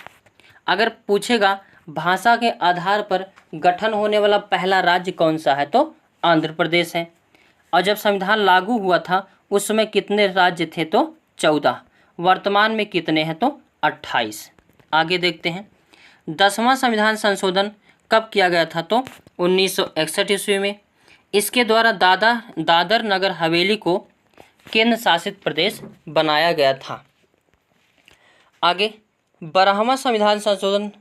अगर पूछेगा भाषा के आधार पर गठन होने वाला पहला राज्य कौन सा है, तो आंध्र प्रदेश है। और जब संविधान लागू हुआ था उस समय कितने राज्य थे, तो 14। वर्तमान में कितने हैं, तो 28। आगे देखते हैं 10वां संविधान संशोधन कब किया गया था, तो 1961 ईस्वी में। इसके द्वारा दादर नगर हवेली को केंद्र शासित प्रदेश बनाया गया था। आगे 12वां संविधान संशोधन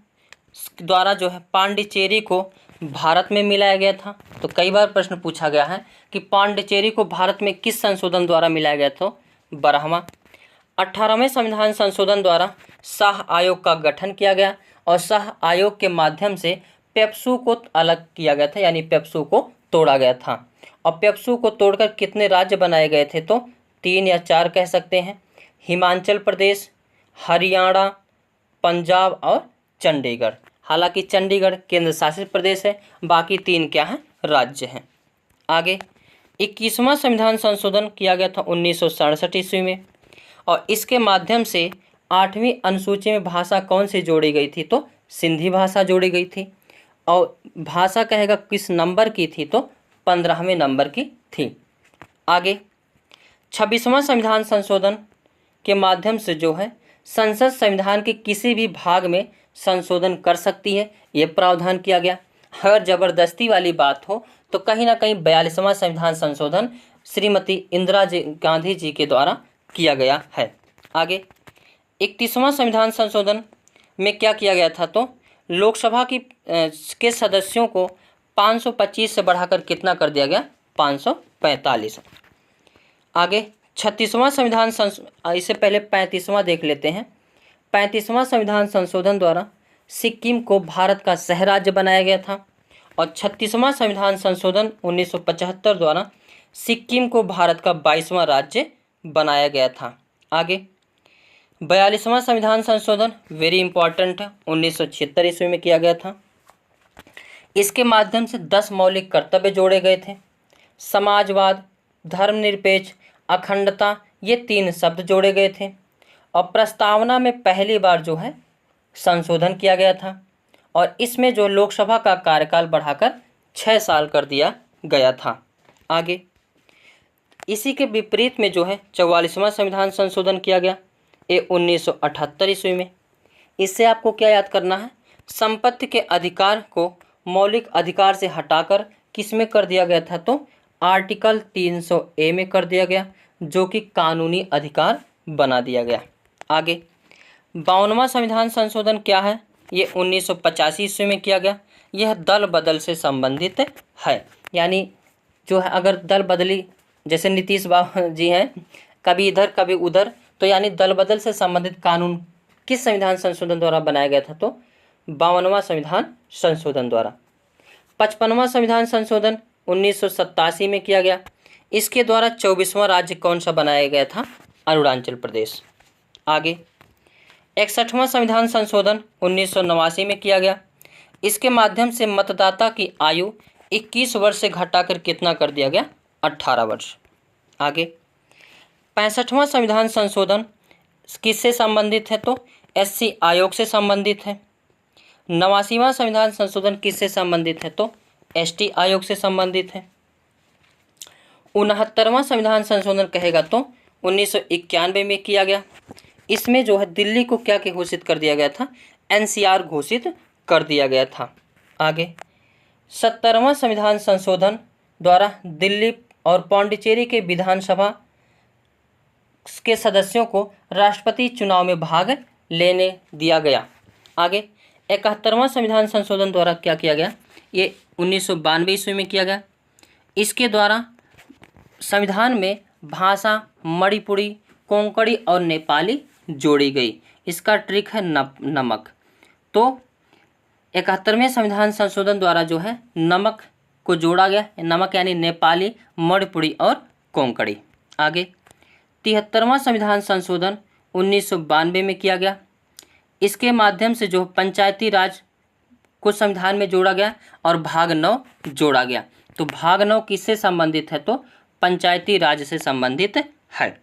द्वारा जो है पांडिचेरी को भारत में मिलाया गया था। तो कई बार प्रश्न पूछा गया है कि पांडिचेरी को भारत में किस संशोधन द्वारा मिलाया गया, तो 12वां। 18वें संविधान संशोधन द्वारा शाह आयोग का गठन किया गया और शाह आयोग के माध्यम से पेप्सू को अलग किया गया था, यानी पेप्सू को तोड़ा गया था। और पेप्सू को तोड़कर कितने राज्य बनाए गए थे, तो 3 या 4 कह सकते हैं। हिमाचल प्रदेश, हरियाणा, पंजाब और चंडीगढ़। हालांकि चंडीगढ़ केंद्र शासित प्रदेश है, बाकी 3 क्या हैं, राज्य हैं। आगे 21वां संविधान संशोधन किया गया था 1967 ईस्वी में और इसके माध्यम से 8वीं अनुसूची में भाषा कौन सी जोड़ी गई थी, तो सिंधी भाषा जोड़ी गई थी। और भाषा कहेगा किस नंबर की थी, तो 15वें नंबर की थी। आगे 26वां संविधान संशोधन के माध्यम से जो है संसद संविधान के किसी भी भाग में संशोधन कर सकती है, ये प्रावधान किया गया। अगर ज़बरदस्ती वाली बात हो तो कहीं ना कहीं 42वां संविधान संशोधन श्रीमती इंदिरा गांधी जी के द्वारा किया गया है। आगे 31वां संविधान संशोधन में क्या किया गया था, तो लोकसभा के सदस्यों को 525 से बढ़ाकर कितना कर दिया गया, 545। आगे 36वां संविधान इससे पहले 35वां देख लेते हैं। 35वां संविधान संशोधन द्वारा सिक्किम को भारत का सह राज्य बनाया गया था और 36वां संविधान संशोधन 1975 द्वारा सिक्किम को भारत का 22वां राज्य बनाया गया था। आगे 42वां संविधान संशोधन वेरी इंपॉर्टेंट है, 1976 ईस्वी में किया गया था। इसके माध्यम से 10 मौलिक कर्तव्य जोड़े गए थे। समाजवाद, धर्मनिरपेक्ष, अखंडता, ये 3 शब्द जोड़े गए थे और प्रस्तावना में पहली बार जो है संशोधन किया गया था और इसमें जो लोकसभा का कार्यकाल बढ़ाकर 6 साल कर दिया गया था। आगे इसी के विपरीत में जो है 44वां संविधान संशोधन किया गया, ये 1978 ईस्वी में। इससे आपको क्या याद करना है, संपत्ति के अधिकार को मौलिक अधिकार से हटाकर किस में कर दिया गया था, तो आर्टिकल 300A में कर दिया गया, जो कि कानूनी अधिकार बना दिया गया। आगे 52वां संविधान संशोधन क्या है, ये 1985 ईस्वी में किया गया। यह दल बदल से संबंधित है, यानी जो है अगर दल बदली, जैसे नीतीश बाबू जी हैं, कभी इधर कभी उधर, तो यानी दल बदल से संबंधित कानून किस संविधान संशोधन द्वारा बनाया गया था, तो 52वां संविधान संशोधन द्वारा। 55वां संविधान संशोधन 1987 में किया गया। इसके द्वारा 24वां राज्य कौन सा बनाया गया था, अरुणाचल प्रदेश। आगे 61वां संविधान संशोधन 1989 में किया गया। इसके माध्यम से मतदाता की आयु 21 वर्ष से घटाकर कितना कर दिया गया, 18 वर्ष। आगे 65वां संविधान संशोधन किससे संबंधित है, तो SC आयोग से संबंधित है। 89वां संविधान संशोधन किससे संबंधित है, तो ST आयोग से संबंधित है। 69वां संविधान संशोधन कहेगा तो 1991 में किया गया। इसमें जो है दिल्ली को क्या के घोषित कर दिया गया था, NCR घोषित कर दिया गया था। आगे 70वां संविधान संशोधन द्वारा दिल्ली और पांडिचेरी के विधानसभा के सदस्यों को राष्ट्रपति चुनाव में भाग लेने दिया गया। आगे 71वां संविधान संशोधन द्वारा क्या किया गया, ये 1992 ईस्वी में किया गया। इसके द्वारा संविधान में भाषा मणिपुरी, कोंकणी और नेपाली जोड़ी गई। इसका ट्रिक है नमक। तो 71वें संविधान संशोधन द्वारा जो है नमक को जोड़ा गया, नमक यानी नेपाली, मणिपुरी और कोंकणी। आगे 73वां संविधान संशोधन 1992 में किया गया। इसके माध्यम से जो पंचायती राज को संविधान में जोड़ा गया और भाग 9 जोड़ा गया। तो भाग 9 किससे संबंधित है, तो पंचायती राज से संबंधित है।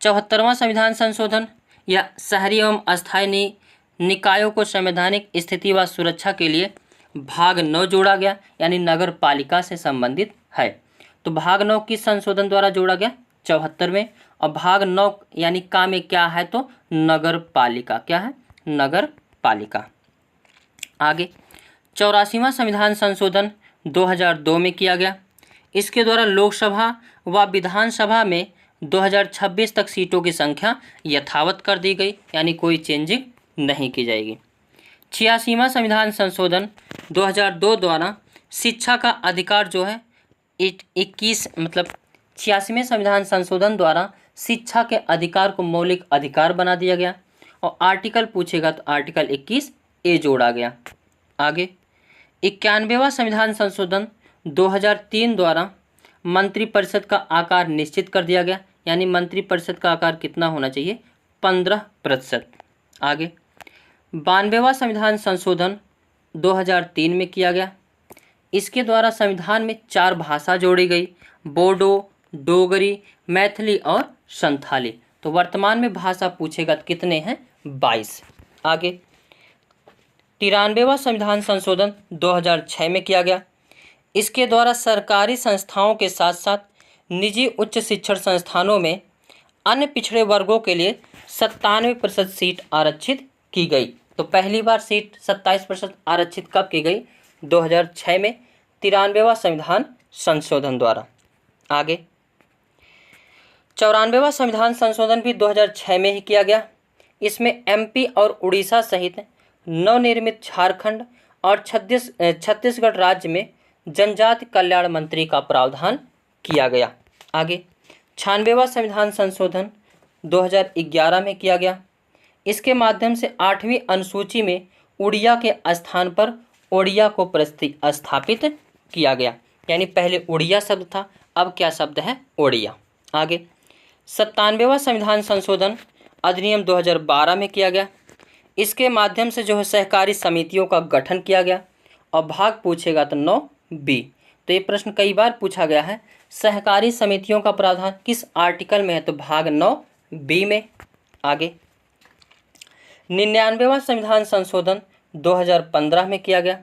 74वां संविधान संशोधन या शहरी एवं अस्थायी निकायों को संवैधानिक स्थिति व सुरक्षा के लिए भाग 9 जोड़ा गया, यानी नगर पालिका से संबंधित है। तो भाग 9 किस संशोधन द्वारा जोड़ा गया? 74वें। और भाग 9 यानी का में क्या है? तो नगर पालिका। क्या है? नगर पालिका। आगे 84वां संविधान संशोधन 2002 में किया गया। इसके द्वारा लोकसभा व विधानसभा में 2026 तक सीटों की संख्या यथावत कर दी गई, यानी कोई चेंजिंग नहीं की जाएगी। 86वां संविधान संशोधन 2002 द्वारा शिक्षा का अधिकार जो है 86वें संविधान संशोधन द्वारा शिक्षा के अधिकार को मौलिक अधिकार बना दिया गया और आर्टिकल पूछेगा तो आर्टिकल 21A जोड़ा गया। आगे 91वां संविधान संशोधन 2003 द्वारा मंत्रिपरिषद का आकार निश्चित कर दिया गया, यानी मंत्रिपरिषद का आकार कितना होना चाहिए? 15%। आगे 92वां संविधान संशोधन 2003 में किया गया। इसके द्वारा संविधान में 4 भाषा जोड़ी गई, बोडो, डोगरी, मैथिली और संथाली। तो वर्तमान में भाषा पूछेगा तो कितने हैं? 22। आगे 93वां संविधान संशोधन 2006 में किया गया। इसके द्वारा सरकारी संस्थाओं के साथ साथ निजी उच्च शिक्षण संस्थानों में अन्य पिछड़े वर्गों के लिए 97% सीट आरक्षित की गई। तो पहली बार सीट 27% आरक्षित कब की गई? 2006 में 93वां संविधान संशोधन द्वारा। आगे 94वां संविधान संशोधन भी 2006 में ही किया गया। इसमें MP और उड़ीसा सहित नवनिर्मित झारखंड और छत्तीसगढ़ राज्य में जनजाति कल्याण मंत्री का प्रावधान किया गया। आगे 96वां संविधान संशोधन 2011 में किया गया। इसके माध्यम से 8वीं अनुसूची में उड़िया के स्थान पर ओडिया को प्रतिस्थापित किया गया, यानी पहले उड़िया शब्द था, अब क्या शब्द है? ओडिया। आगे 97वां संविधान संशोधन अधिनियम 2012 में किया गया। इसके माध्यम से जो है सहकारी समितियों का गठन किया गया और भाग पूछेगा तो 9B। तो ये प्रश्न कई बार पूछा गया है, सहकारी समितियों का प्रावधान किस आर्टिकल में है? तो भाग 9B में। आगे 99वां संविधान संशोधन 2015 में किया गया।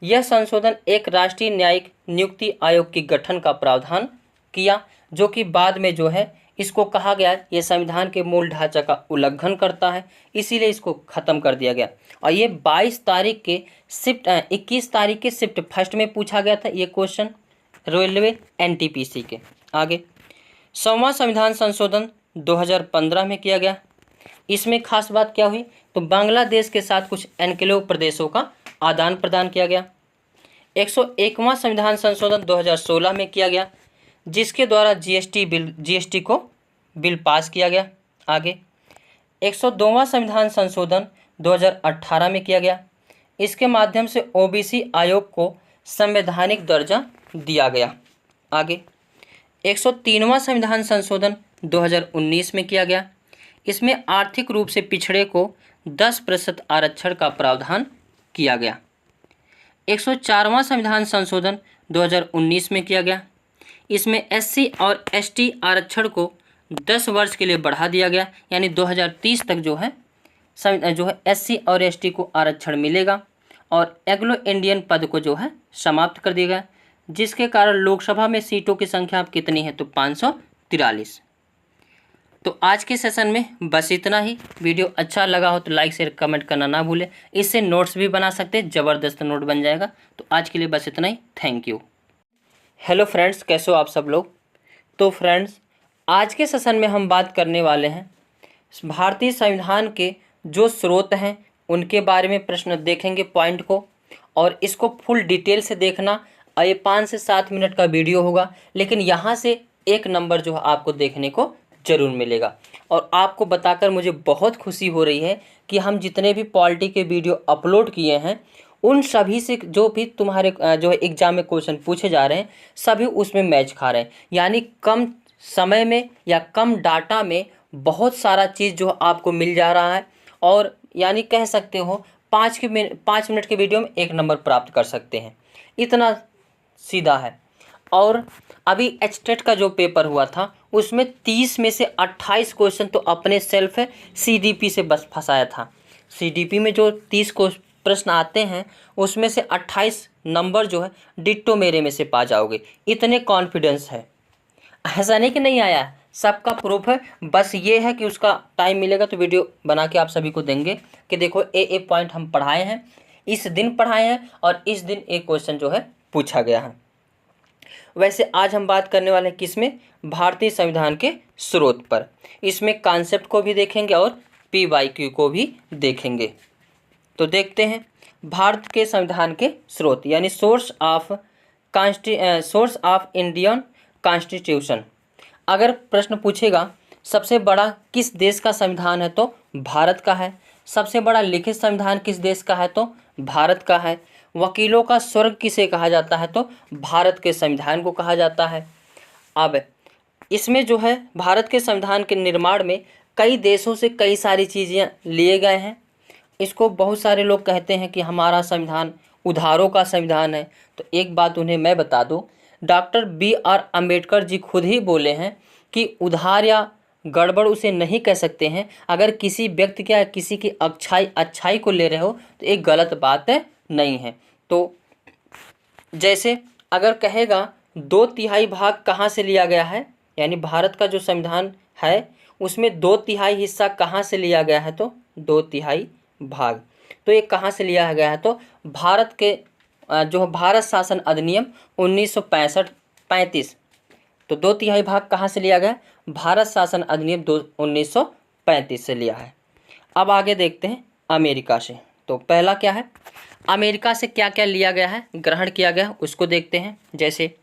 यह संशोधन एक राष्ट्रीय न्यायिक नियुक्ति आयोग के गठन का प्रावधान किया, जो कि बाद में जो है इसको कहा गया ये संविधान के मूल ढांचा का उल्लंघन करता है, इसीलिए इसको ख़त्म कर दिया गया। और ये 21 तारीख के शिफ्ट फर्स्ट में पूछा गया था ये क्वेश्चन रेलवे NTPC के। आगे 100वां संविधान संशोधन 2015 में किया गया। इसमें खास बात क्या हुई? तो बांग्लादेश के साथ कुछ एनक्लेव प्रदेशों का आदान प्रदान किया गया। 101वां संविधान संशोधन 2016 में किया गया, जिसके द्वारा GST को बिल पास किया गया। आगे 102वां संविधान संशोधन 2018 में किया गया। इसके माध्यम से OBC आयोग को संवैधानिक दर्जा दिया गया। आगे 103वां संविधान संशोधन 2019 में किया गया। इसमें आर्थिक रूप से पिछड़े को 10% आरक्षण का प्रावधान किया गया। 104वां संविधान संशोधन 2019 में किया गया। इसमें SC और ST आरक्षण को 10 वर्ष के लिए बढ़ा दिया गया, यानी 2030 तक जो है SC और ST को आरक्षण मिलेगा और एंग्लो इंडियन पद को जो है समाप्त कर दिया गया, जिसके कारण लोकसभा में सीटों की संख्या अब कितनी है? तो 543। तो आज के सेशन में बस इतना ही। वीडियो अच्छा लगा हो तो लाइक शेयर कमेंट करना ना भूलें। इससे नोट्स भी बना सकते हैं, ज़बरदस्त नोट बन जाएगा। तो आज के लिए बस इतना ही। Thank you. हेलो फ्रेंड्स, कैसे हो आप सब लोग? तो फ्रेंड्स, आज के सेशन में हम बात करने वाले हैं भारतीय संविधान के जो स्रोत हैं उनके बारे में प्रश्न देखेंगे पॉइंट को, और इसको फुल डिटेल से देखना। ये 5 से 7 मिनट का वीडियो होगा, लेकिन यहाँ से 1 नंबर जो है आपको देखने को ज़रूर मिलेगा। और आपको बताकर मुझे बहुत खुशी हो रही है कि हम जितने भी पॉलिटी के वीडियो अपलोड किए हैं उन सभी से जो भी तुम्हारे जो है एग्ज़ाम में क्वेश्चन पूछे जा रहे हैं सभी उसमें मैच खा रहे हैं, यानी कम समय में या कम डाटा में बहुत सारा चीज़ जो आपको मिल जा रहा है, और यानी कह सकते हो 5 मिनट के वीडियो में 1 नंबर प्राप्त कर सकते हैं। इतना सीधा है। और अभी एचटेट का जो पेपर हुआ था उसमें 30 में से 28 क्वेश्चन तो अपने सेल्फ है सीडीपी से बस फंसाया था। सीडीपी में जो 30 को प्रश्न आते हैं उसमें से 28 नंबर जो है डिट्टो मेरे में से पा जाओगे, इतने कॉन्फिडेंस है। ऐसा नहीं कि नहीं आया, सबका प्रूफ है। बस ये है कि उसका टाइम मिलेगा तो वीडियो बना के आप सभी को देंगे कि देखो ए पॉइंट हम पढ़ाए हैं, इस दिन पढ़ाए हैं और इस दिन एक क्वेश्चन जो है पूछा गया है। वैसे आज हम बात करने वाले हैं किसमें, भारतीय संविधान के स्रोत पर। इसमें कॉन्सेप्ट को भी देखेंगे और PYQ को भी देखेंगे। तो देखते हैं भारत के संविधान के स्रोत यानी सोर्स ऑफ इंडियन कॉन्स्टिट्यूशन। अगर प्रश्न पूछेगा सबसे बड़ा किस देश का संविधान है तो भारत का है। सबसे बड़ा लिखित संविधान किस देश का है तो भारत का है। वकीलों का स्वर्ग किसे कहा जाता है तो भारत के संविधान को कहा जाता है। अब इसमें जो है भारत के संविधान के निर्माण में कई देशों से कई सारी चीज़ें लिए गए हैं। इसको बहुत सारे लोग कहते हैं कि हमारा संविधान उधारों का संविधान है। तो एक बात उन्हें मैं बता दूं, डॉक्टर BR अम्बेडकर जी खुद ही बोले हैं कि उधार या गड़बड़ उसे नहीं कह सकते हैं। अगर किसी व्यक्ति या किसी की अच्छाई को ले रहे हो तो एक गलत बात नहीं है। तो जैसे अगर कहेगा 2/3 भाग कहाँ से लिया गया है, यानी भारत का जो संविधान है उसमें 2/3 हिस्सा कहाँ से लिया गया है तो 2/3 भाग। तो ये कहाँ से लिया गया है तो भारत के जो भारत शासन अधिनियम 1935 तो 2/3 भाग कहाँ से लिया गया, भारत शासन अधिनियम 1935 से लिया है। अब आगे देखते हैं अमेरिका से। तो पहला क्या है, अमेरिका से क्या क्या लिया गया है, ग्रहण किया गया, उसको देखते हैं। जैसे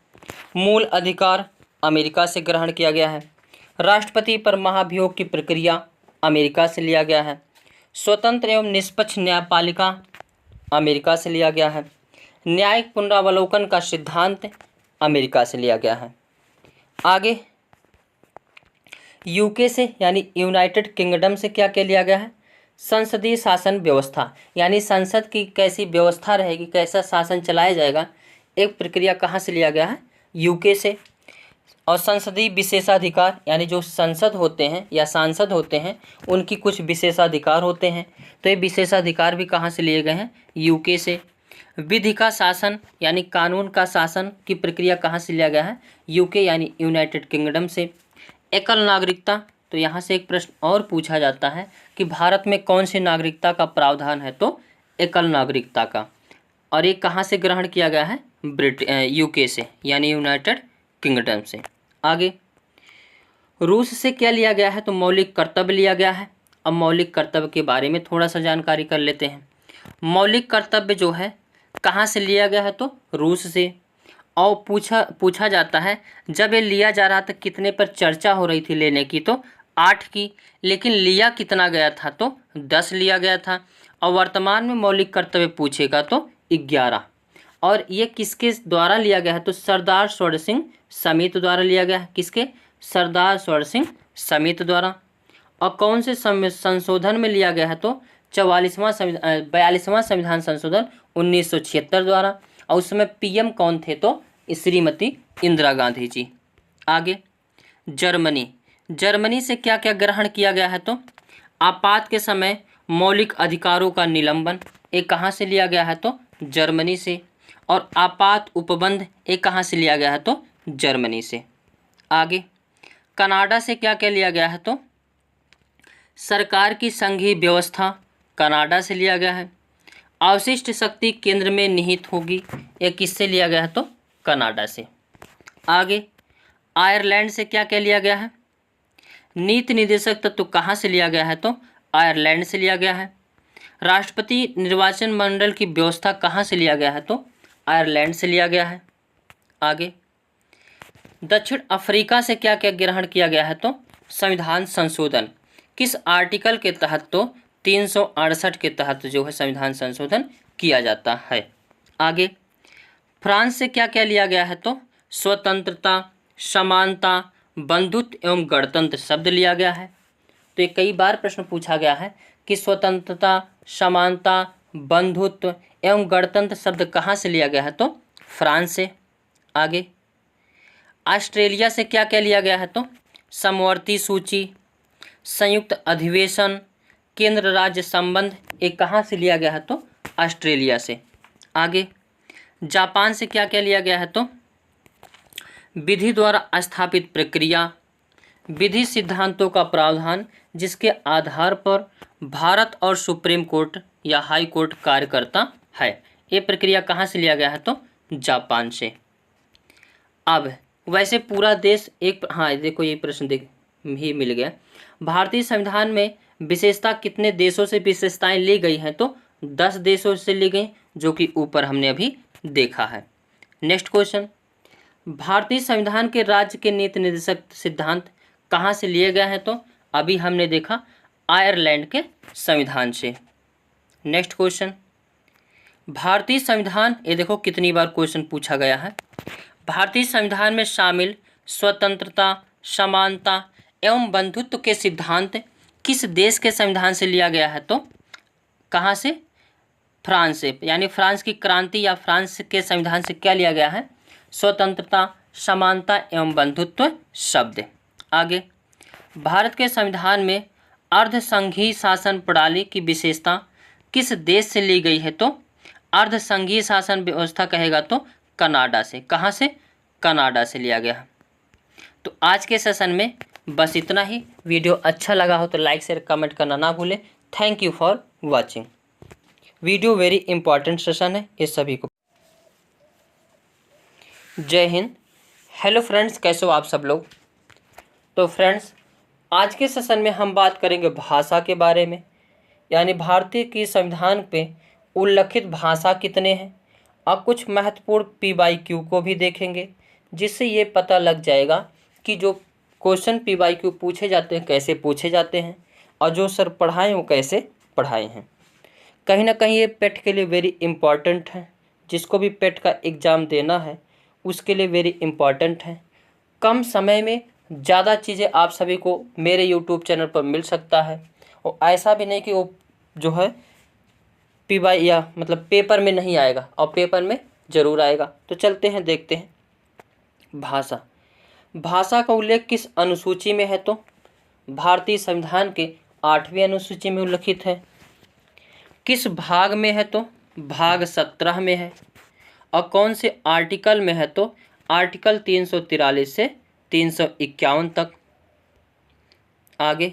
मूल अधिकार अमेरिका से ग्रहण किया गया है। राष्ट्रपति पर महाभियोग की प्रक्रिया अमेरिका से लिया गया है। स्वतंत्र एवं निष्पक्ष न्यायपालिका अमेरिका से लिया गया है। न्यायिक पुनरावलोकन का सिद्धांत अमेरिका से लिया गया है। आगे यूके से यानी यूनाइटेड किंगडम से क्या क्या लिया गया है, संसदीय शासन व्यवस्था यानी संसद की कैसी व्यवस्था रहेगी, कैसा शासन चलाया जाएगा, एक प्रक्रिया कहाँ से लिया गया है, यूके से। और संसदीय विशेषाधिकार यानी जो संसद होते हैं या सांसद होते हैं उनकी कुछ विशेषाधिकार होते हैं, तो ये विशेषाधिकार भी कहाँ से लिए गए हैं, यूके से। विधि का शासन यानी कानून का शासन की प्रक्रिया कहाँ से लिया गया है, यूके यानी यूनाइटेड किंगडम से। एकल नागरिकता, तो यहाँ से एक प्रश्न और पूछा जाता है कि भारत में कौन सी नागरिकता का प्रावधान है तो एकल नागरिकता का, और ये कहाँ से ग्रहण किया गया है, यूके से यानी यूनाइटेड किंगडम से। आगे रूस से क्या लिया गया है तो मौलिक कर्तव्य लिया गया है। अब मौलिक कर्तव्य के बारे में थोड़ा सा जानकारी कर लेते हैं। मौलिक कर्तव्य जो है कहाँ से लिया गया है तो रूस से। और पूछा जाता है जब ये लिया जा रहा था कितने पर चर्चा हो रही थी लेने की तो 8 की, लेकिन लिया कितना गया था तो 10 लिया गया था। और वर्तमान में मौलिक कर्तव्य पूछेगा तो 11। और ये किसके द्वारा लिया गया है तो सरदार स्वर्ण सिंह समिति द्वारा लिया गया है। किसके, सरदार स्वर्ण सिंह समिति द्वारा। और कौन से संशोधन में लिया गया है तो 42वां संविधान संशोधन 1976 द्वारा। और उस समय PM कौन थे तो श्रीमती इंदिरा गांधी जी। आगे जर्मनी से क्या क्या ग्रहण किया गया है तो आपात के समय मौलिक अधिकारों का निलंबन, एक कहाँ से लिया गया है तो जर्मनी से। और आपात उपबंध एक कहाँ से लिया गया है तो जर्मनी से। आगे कनाडा से क्या क्या लिया गया है तो सरकार की संघीय व्यवस्था कनाडा से लिया गया है। अवशिष्ट शक्ति केंद्र में निहित होगी, यह किससे लिया गया है तो कनाडा से। आगे आयरलैंड से क्या क्या लिया गया है, नीति निर्देशक तत्व कहाँ से लिया गया है तो आयरलैंड से लिया गया है। राष्ट्रपति निर्वाचन मंडल की व्यवस्था कहाँ से लिया गया है तो आयरलैंड से लिया गया है। आगे दक्षिण अफ्रीका से क्या क्या ग्रहण किया गया है तो संविधान संशोधन, किस आर्टिकल के तहत तो 368 के तहत जो है संविधान संशोधन किया जाता है। आगे फ्रांस से क्या क्या लिया गया है तो स्वतंत्रता, समानता, बंधुत्व एवं गणतंत्र शब्द लिया गया है। तो ये कई बार प्रश्न पूछा गया है कि स्वतंत्रता, समानता, बंधुत्व एवं गणतंत्र शब्द कहाँ से लिया गया है तो फ्रांस से। आगे ऑस्ट्रेलिया से क्या क्या लिया गया है? तो समवर्ती सूची, संयुक्त अधिवेशन, केंद्र राज्य संबंध, ये कहाँ से लिया गया है? तो ऑस्ट्रेलिया से। आगे जापान से क्या क्या लिया गया है? तो विधि द्वारा स्थापित प्रक्रिया, विधि सिद्धांतों का प्रावधान जिसके आधार पर भारत और सुप्रीम कोर्ट या हाई कोर्ट कार्य करता है। ये प्रक्रिया कहाँ से लिया गया है? तो जापान से। अब वैसे पूरा देश एक, हाँ देखो ये प्रश्न देख ही मिल गया। भारतीय संविधान में विशेषता कितने देशों से विशेषताएं ली गई हैं? तो 10 देशों से ली गई, जो कि ऊपर हमने अभी देखा है। नेक्स्ट क्वेश्चन, भारतीय संविधान के राज्य के नीति निर्देशक सिद्धांत कहाँ से लिए गए हैं? तो अभी हमने देखा आयरलैंड के संविधान से। नेक्स्ट क्वेश्चन, भारतीय संविधान, ये देखो कितनी बार क्वेश्चन पूछा गया है। भारतीय संविधान में शामिल स्वतंत्रता, समानता एवं बंधुत्व के सिद्धांत किस देश के संविधान से लिया गया है? तो कहाँ से? फ्रांस से। यानी फ्रांस की क्रांति या फ्रांस के संविधान से क्या लिया गया है? स्वतंत्रता, समानता एवं बंधुत्व शब्द। आगे, भारत के संविधान में अर्धसंघीय शासन प्रणाली की विशेषता किस देश से ली गई है? तो अर्धसंघीय शासन व्यवस्था कहेगा तो कनाडा से। कहाँ से? कनाडा से लिया गया। तो आज के सेशन में बस इतना ही। वीडियो अच्छा लगा हो तो लाइक शेयर कमेंट करना ना भूलें। Thank you for watching. Video very important session है ये सभी को। जय हिंद। हेलो फ्रेंड्स, कैसे हो आप सब लोग? तो फ्रेंड्स, आज के सेशन में हम बात करेंगे भाषा के बारे में, यानी भारतीय की संविधान पे उल्लिखित भाषा कितने हैं, और कुछ महत्वपूर्ण PYQ को भी देखेंगे, जिससे ये पता लग जाएगा कि जो क्वेश्चन PYQ पूछे जाते हैं कैसे पूछे जाते हैं, और जो सर पढ़ाए वो कैसे पढ़ाए हैं। कहीं ना कहीं ये पेट के लिए वेरी इम्पॉर्टेंट है। जिसको भी पेट का एग्ज़ाम देना है उसके लिए वेरी इम्पॉर्टेंट है। कम समय में ज़्यादा चीज़ें आप सभी को मेरे यूट्यूब चैनल पर मिल सकता है, और ऐसा भी नहीं कि वो जो है PY या मतलब पेपर में नहीं आएगा, और पेपर में ज़रूर आएगा। तो चलते हैं देखते हैं। भाषा, भाषा का उल्लेख किस अनुसूची में है? तो भारतीय संविधान के 8वीं अनुसूची में उल्लिखित है। किस भाग में है? तो भाग 17 में है। और कौन से आर्टिकल में है? तो आर्टिकल 343 से 351 तक। आगे,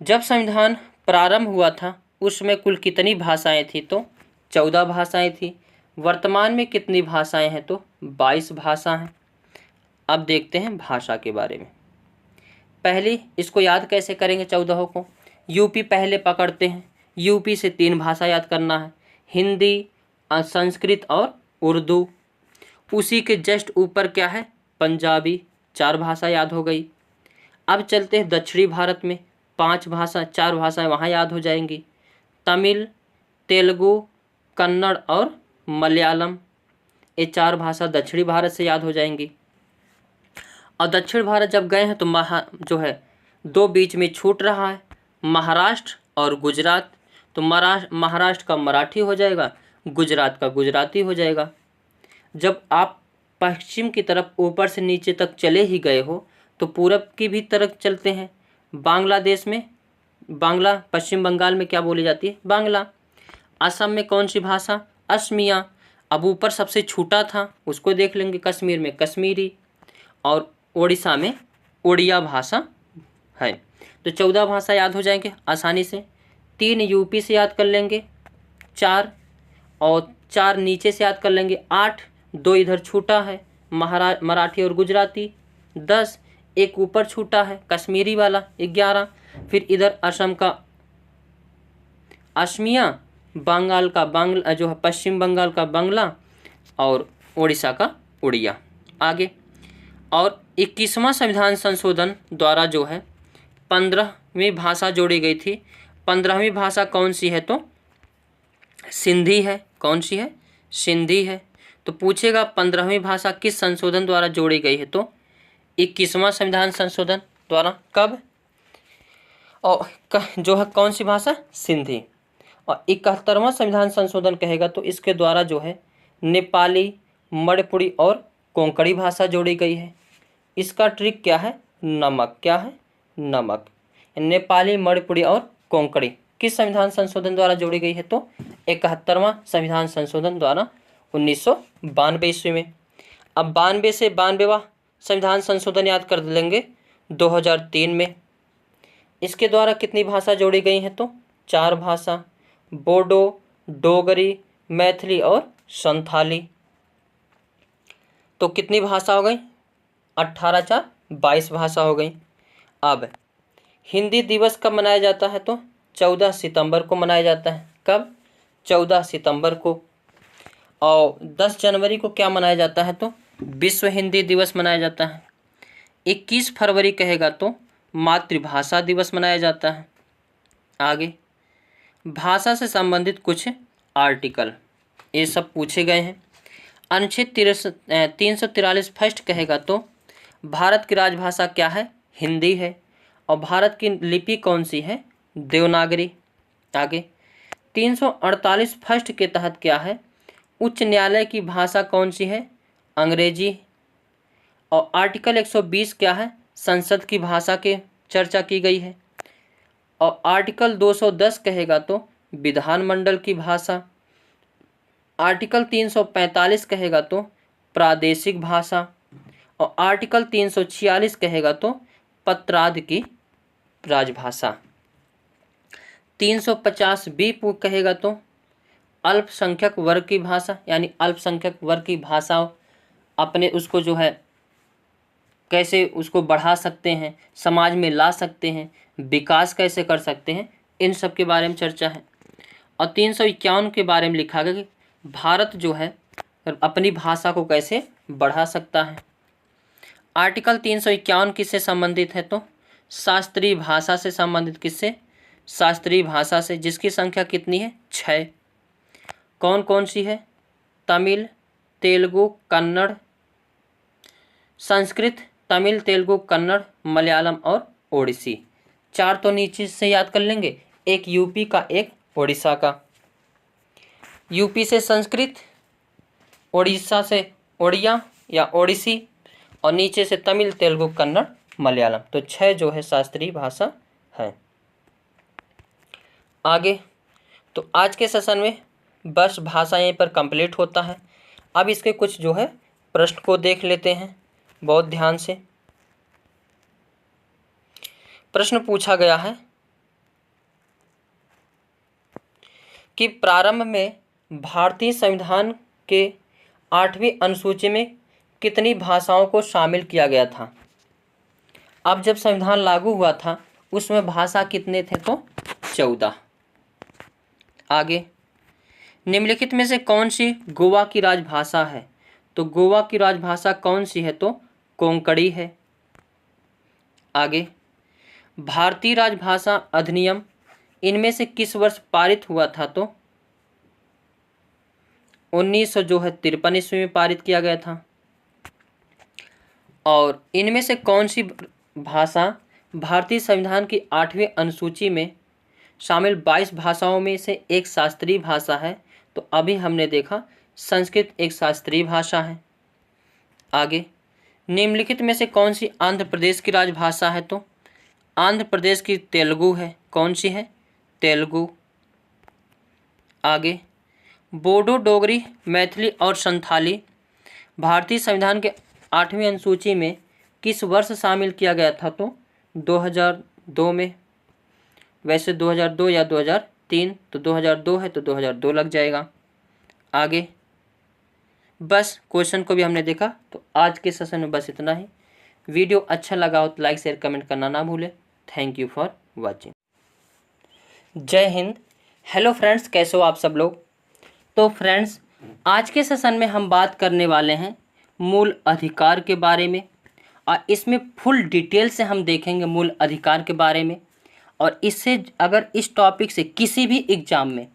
जब संविधान प्रारंभ हुआ था उसमें कुल कितनी भाषाएं थी? तो 14 भाषाएं थी। वर्तमान में कितनी भाषाएं हैं? तो 22 भाषा हैं। अब देखते हैं भाषा के बारे में। पहली, इसको याद कैसे करेंगे 14 को? यूपी पहले पकड़ते हैं। यूपी से 3 भाषा याद करना है, हिंदी, संस्कृत और उर्दू। उसी के जस्ट ऊपर क्या है? पंजाबी। 4 भाषा याद हो गई। अब चलते हैं दक्षिणी भारत में। 5 भाषा, 4 भाषाएं वहाँ याद हो जाएंगी, तमिल, तेलुगु, कन्नड़ और मलयालम। ये 4 भाषा दक्षिणी भारत से याद हो जाएंगी। और दक्षिण भारत जब गए हैं तो जो है 2 बीच में छूट रहा है, महाराष्ट्र और गुजरात। तो महाराष्ट्र का मराठी हो जाएगा, गुजरात का गुजराती हो जाएगा। जब आप पश्चिम की तरफ ऊपर से नीचे तक चले ही गए हो तो पूरब की भी तरफ चलते हैं। बांग्लादेश में बांग्ला, पश्चिम बंगाल में क्या बोली जाती है? बांग्ला। असम में कौन सी भाषा? असमिया। अब ऊपर सबसे छूटा था उसको देख लेंगे, कश्मीर में कश्मीरी, और उड़ीसा में उड़िया भाषा है। तो 14 भाषा याद हो जाएंगे आसानी से। 3 यूपी से याद कर लेंगे, 4 और 4 नीचे से याद कर लेंगे, 8, 2 इधर छूटा है मराठी और गुजराती, 10, एक ऊपर छूटा है कश्मीरी वाला, 11, फिर इधर असम का असमिया, बंगाल का बांग्ला जो है पश्चिम बंगाल का बांग्ला, और उड़ीसा का उड़िया। आगे, और 21वां संविधान संशोधन द्वारा जो है 15वीं भाषा जोड़ी गई थी। 15वीं भाषा कौन सी है? तो सिंधी है। कौन सी है? सिंधी है। तो पूछेगा 15वीं भाषा किस संशोधन द्वारा जोड़ी गई है? तो 21वां संविधान संशोधन द्वारा। कब? और जो है कौन सी भाषा? सिंधी। और 71वां संविधान संशोधन कहेगा तो इसके द्वारा जो है नेपाली, मणिपुरी और कोंकणी भाषा जोड़ी गई है। इसका ट्रिक क्या है? नमक। क्या है? नमक। नेपाली, मणिपुरी और कोंकणी किस संविधान संशोधन द्वारा जोड़ी गई है? तो 71वां संविधान संशोधन द्वारा 1992 ईस्वी में। अब 92 से 92वां संविधान संशोधन याद कर लेंगे 2003 में। इसके द्वारा कितनी भाषा जोड़ी गई हैं? तो 4 भाषा, बोडो, डोगरी, मैथिली और संथाली। तो कितनी भाषा हो गई? 18 4 22 भाषा हो गई। अब हिंदी दिवस कब मनाया जाता है? तो 14 सितंबर को मनाया जाता है। कब? 14 सितंबर को। और 10 जनवरी को क्या मनाया जाता है? तो विश्व हिंदी दिवस मनाया जाता है। 21 फरवरी कहेगा तो मातृभाषा दिवस मनाया जाता है। आगे भाषा से संबंधित कुछ आर्टिकल ये सब पूछे गए हैं। अनुच्छेद 343 फर्स्ट कहेगा तो भारत की राजभाषा क्या है? हिंदी है। और भारत की लिपि कौन सी है? देवनागरी। आगे 348 फर्स्ट के तहत क्या है? उच्च न्यायालय की भाषा कौन सी है? अंग्रेजी। और आर्टिकल 120 क्या है? संसद की भाषा के चर्चा की गई है। और आर्टिकल 210 कहेगा तो विधानमंडल की भाषा। आर्टिकल 345 कहेगा तो प्रादेशिक भाषा। और आर्टिकल 346 कहेगा तो पत्रादि की राजभाषा। 350 बी कहेगा तो अल्पसंख्यक वर्ग की भाषा, यानी अल्पसंख्यक वर्ग की भाषा अपने उसको जो है कैसे उसको बढ़ा सकते हैं, समाज में ला सकते हैं, विकास कैसे कर सकते हैं, इन सब के बारे में चर्चा है। और 351 के बारे में लिखा गया कि भारत जो है अपनी भाषा को कैसे बढ़ा सकता है। आर्टिकल 351 किससे संबंधित है? तो शास्त्रीय भाषा से संबंधित। किससे? शास्त्रीय भाषा से, जिसकी संख्या कितनी है? 6। कौन कौन सी है? तमिल, तेलुगु, कन्नड़, संस्कृत, तमिल, तेलुगु, कन्नड़, मलयालम और ओडिसी। 4 तो नीचे से याद कर लेंगे, एक यूपी का, एक ओडिशा का। यूपी से संस्कृत, ओडिशा से ओडिया या ओडिसी, और नीचे से तमिल, तेलुगु, कन्नड़, मलयालम। तो 6 जो है शास्त्रीय भाषा है। आगे तो आज के सेशन में बस भाषा यहीं पर कंप्लीट होता है। अब इसके कुछ जो है प्रश्न को देख लेते हैं बहुत ध्यान से। प्रश्न पूछा गया है कि प्रारंभ में भारतीय संविधान के 8वीं अनुसूची में कितनी भाषाओं को शामिल किया गया था? अब जब संविधान लागू हुआ था उसमें भाषा कितने थे? तो 14। आगे निम्नलिखित में से कौन सी गोवा की राजभाषा है? तो गोवा की राजभाषा कौन सी है? तो कोंकणी है। आगे भारतीय राजभाषा अधिनियम इनमें से किस वर्ष पारित हुआ था? तो 1953 ईस्वी में पारित किया गया था। और इनमें से कौन सी भाषा भारतीय संविधान की 8वीं अनुसूची में शामिल 22 भाषाओं में से एक शास्त्रीय भाषा है? तो अभी हमने देखा संस्कृत एक शास्त्रीय भाषा है। आगे निम्नलिखित में से कौन सी आंध्र प्रदेश की राजभाषा है? तो आंध्र प्रदेश की तेलुगु है। कौन सी है? तेलुगु। आगे बोडो, डोगरी, मैथिली और संथाली भारतीय संविधान के 8वीं अनुसूची में किस वर्ष शामिल किया गया था? तो 2002 में। वैसे 2002 या 2003, तो 2002 है तो 2002 लग जाएगा। आगे बस क्वेश्चन को भी हमने देखा। तो आज के सेशन में बस इतना ही। वीडियो अच्छा लगा हो तो लाइक, शेयर, कमेंट करना ना भूलें। Thank you for watching. जय हिंद। हेलो फ्रेंड्स, कैसे हो आप सब लोग? तो फ्रेंड्स आज के सेशन में हम बात करने वाले हैं मूल अधिकार के बारे में, और इसमें फुल डिटेल से हम देखेंगे मूल अधिकार के बारे में। और इससे अगर इस टॉपिक से किसी भी एग्ज़ाम में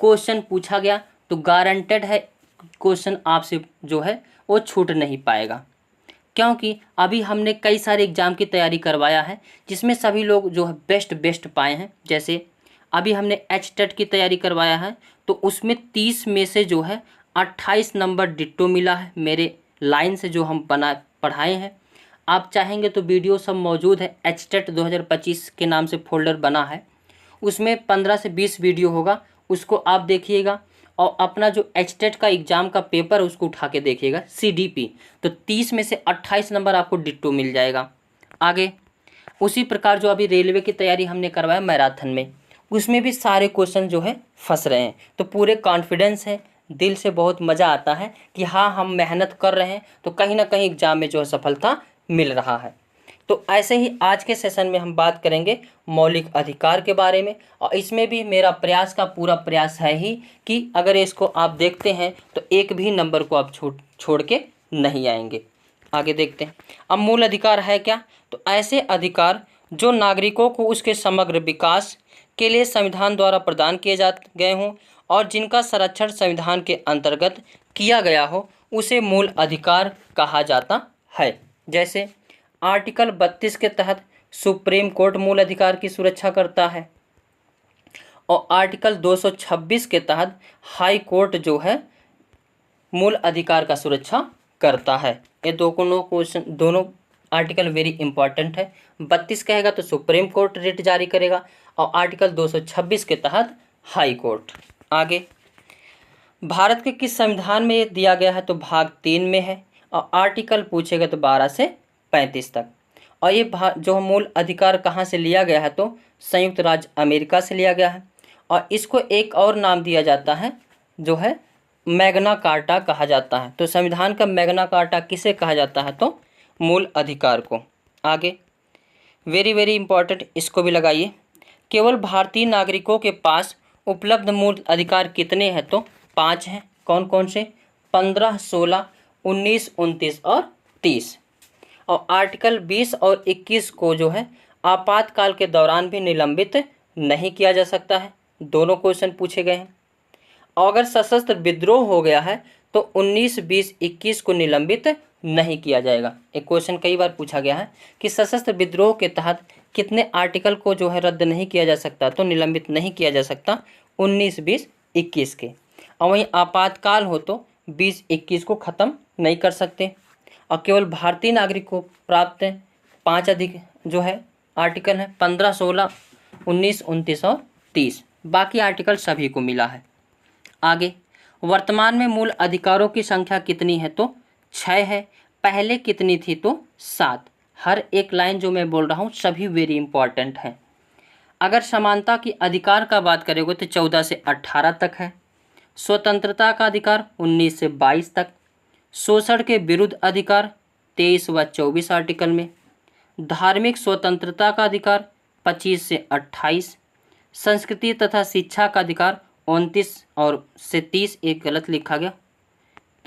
क्वेश्चन पूछा गया तो गारंटेड है क्वेश्चन आपसे जो है वो छूट नहीं पाएगा, क्योंकि अभी हमने कई सारे एग्ज़ाम की तैयारी करवाया है जिसमें सभी लोग जो है बेस्ट पाए हैं। जैसे अभी हमने HTET की तैयारी करवाया है, तो उसमें 30 में से जो है 28 नंबर डिट्टो मिला है मेरे लाइन से जो हम पढ़ाए हैं। आप चाहेंगे तो वीडियो सब मौजूद है, एचटेट 2025 के नाम से फोल्डर बना है, उसमें 15 से 20 वीडियो होगा, उसको आप देखिएगा। और अपना जो एचटेट का एग्ज़ाम का पेपर है उसको उठा के देखिएगा, सीडीपी, तो 30 में से 28 नंबर आपको डिट्टो मिल जाएगा। आगे उसी प्रकार जो अभी रेलवे की तैयारी हमने करवाया मैराथन में, उसमें भी सारे क्वेश्चन जो है फंस रहे हैं, तो पूरे कॉन्फिडेंस है, दिल से बहुत मज़ा आता है कि हाँ हम मेहनत कर रहे हैं तो कहीं ना कहीं एग्ज़ाम में जो है सफलता मिल रहा है। तो ऐसे ही आज के सेशन में हम बात करेंगे मौलिक अधिकार के बारे में, और इसमें भी मेरा प्रयास का पूरा प्रयास है ही कि अगर इसको आप देखते हैं तो एक भी नंबर को आप छोड़ के नहीं आएंगे। आगे देखते हैं। अब मूल अधिकार है क्या? तो ऐसे अधिकार जो नागरिकों को उसके समग्र विकास के लिए संविधान द्वारा प्रदान किए गए हों और जिनका संरक्षण संविधान के अंतर्गत किया गया हो, उसे मूल अधिकार कहा जाता है। जैसे आर्टिकल 32 के तहत सुप्रीम कोर्ट मूल अधिकार की सुरक्षा करता है, और आर्टिकल 226 के तहत हाई कोर्ट जो है मूल अधिकार का सुरक्षा करता है। ये दोनों आर्टिकल वेरी इंपॉर्टेंट है। 32 कहेगा तो सुप्रीम कोर्ट रिट जारी करेगा, और आर्टिकल 226 के तहत हाई कोर्ट। आगे भारत के किस संविधान में ये दिया गया है? तो भाग 3 में है, और आर्टिकल पूछेगा तो 12 से 35 तक। और ये जो मूल अधिकार कहाँ से लिया गया है? तो संयुक्त राज्य अमेरिका से लिया गया है, और इसको एक और नाम दिया जाता है जो है मैग्ना कार्टा कहा जाता है। तो संविधान का मैग्ना कार्टा किसे कहा जाता है? तो मूल अधिकार को। आगे वेरी वेरी इंपॉर्टेंट, इसको भी लगाइए। केवल भारतीय नागरिकों के पास उपलब्ध मूल अधिकार कितने हैं? तो 5 हैं। कौन कौन से? 15, 16, 19, 29 और 30। और आर्टिकल 20 और 21 को जो है आपातकाल के दौरान भी निलंबित नहीं किया जा सकता है। दोनों क्वेश्चन पूछे गए हैं। और अगर सशस्त्र विद्रोह हो गया है तो 19, 20, 21 को निलंबित नहीं किया जाएगा। एक क्वेश्चन कई बार पूछा गया है कि सशस्त्र विद्रोह के तहत कितने आर्टिकल को जो है रद्द नहीं किया जा सकता, तो निलंबित नहीं किया जा सकता 19, 20, 21 के। और वहीं आपातकाल हो तो 20, 21 को ख़त्म नहीं कर सकते। और केवल भारतीय नागरिक को प्राप्त 5 अधिक जो है आर्टिकल हैं, 15, 16, 19, 29 और 30। बाकी आर्टिकल सभी को मिला है। आगे वर्तमान में मूल अधिकारों की संख्या कितनी है? तो 6 है। पहले कितनी थी? तो 7। हर एक लाइन जो मैं बोल रहा हूँ सभी वेरी इंपॉर्टेंट है। अगर समानता की अधिकार का बात करेंगे तो 14 से 18 तक है। स्वतंत्रता का अधिकार 19 से 22 तक। शोषण के विरुद्ध अधिकार 23 व 24 आर्टिकल में। धार्मिक स्वतंत्रता का अधिकार 25 से 28। संस्कृति तथा शिक्षा का अधिकार 29 और से 30, एक गलत लिखा गया,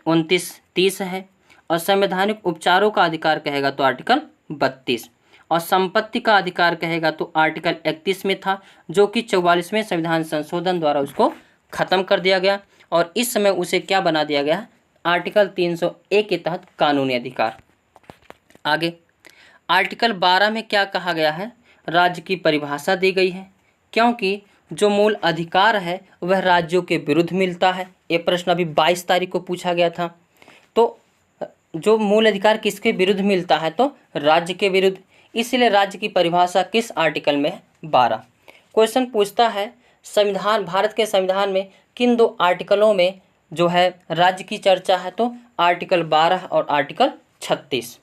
29, 30 है। और संवैधानिक उपचारों का अधिकार कहेगा तो आर्टिकल 32। और संपत्ति का अधिकार कहेगा तो आर्टिकल 31 में था, जो कि 44वें संविधान संशोधन द्वारा उसको ख़त्म कर दिया गया, और इस समय उसे क्या बना दिया गया? आर्टिकल 301 के तहत कानूनी अधिकार। आगे आर्टिकल 12 में क्या कहा गया है? राज्य की परिभाषा दी गई है, क्योंकि जो मूल अधिकार है वह राज्यों के विरुद्ध मिलता है। ये प्रश्न अभी 22 तारीख को पूछा गया था। तो जो मूल अधिकार किसके विरुद्ध मिलता है? तो राज्य के विरुद्ध। इसलिए राज्य की परिभाषा किस आर्टिकल में है? 12। क्वेश्चन पूछता है भारत के संविधान में किन 2 आर्टिकलों में जो है राज्य की चर्चा है? तो आर्टिकल 12 और आर्टिकल 36।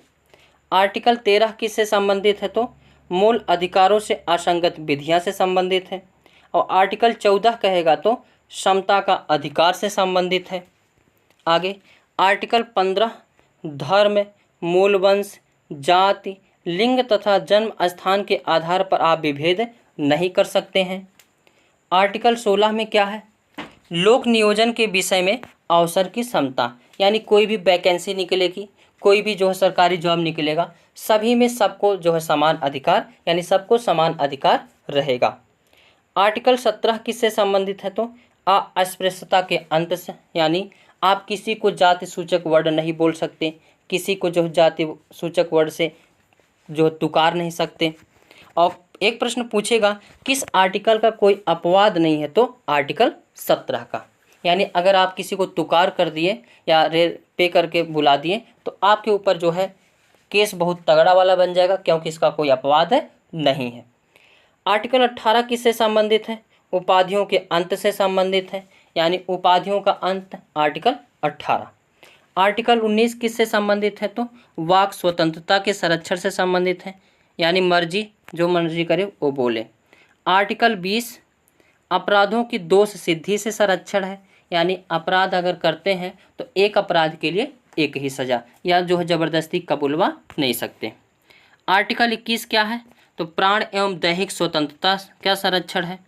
आर्टिकल 13 किससे संबंधित है? तो मूल अधिकारों से असंगत विधियां से संबंधित है। और आर्टिकल 14 कहेगा तो समता का अधिकार से संबंधित है। आगे आर्टिकल 15 धर्म, मूल वंश, जाति, लिंग तथा जन्म स्थान के आधार पर आप विभेद नहीं कर सकते हैं। आर्टिकल 16 में क्या है? लोक नियोजन के विषय में अवसर की समता, यानी कोई भी वैकेंसी निकलेगी, कोई भी जो है सरकारी जॉब निकलेगा, सभी में सबको जो है समान अधिकार, यानी सबको समान अधिकार रहेगा। आर्टिकल 17 किससे संबंधित है? तो अस्पृश्यता के अंत से, यानी आप किसी को जाति सूचक वर्ड नहीं बोल सकते, किसी को जो जाति सूचक वर्ड से जो तुकार नहीं सकते। और एक प्रश्न पूछेगा किस आर्टिकल का कोई अपवाद नहीं है? तो आर्टिकल 17 का। यानी अगर आप किसी को तुकार कर दिए या रेल पे करके बुला दिए तो आपके ऊपर जो है केस बहुत तगड़ा वाला बन जाएगा, क्योंकि इसका कोई अपवाद है नहीं है। आर्टिकल 18 किससे संबंधित है? उपाधियों के अंत से संबंधित है, यानी उपाधियों का अंत आर्टिकल 18। आर्टिकल 19 किससे संबंधित है? तो वाक स्वतंत्रता के संरक्षण से संबंधित है, यानी मर्जी जो मर्जी करे वो बोले। आर्टिकल 20 अपराधों की दोष सिद्धि से संरक्षण है, यानी अपराध अगर करते हैं तो एक अपराध के लिए एक ही सजा, या जो है ज़बरदस्ती कबूलवा नहीं सकते। आर्टिकल 21 क्या है? तो प्राण एवं दैहिक स्वतंत्रता का संरक्षण है।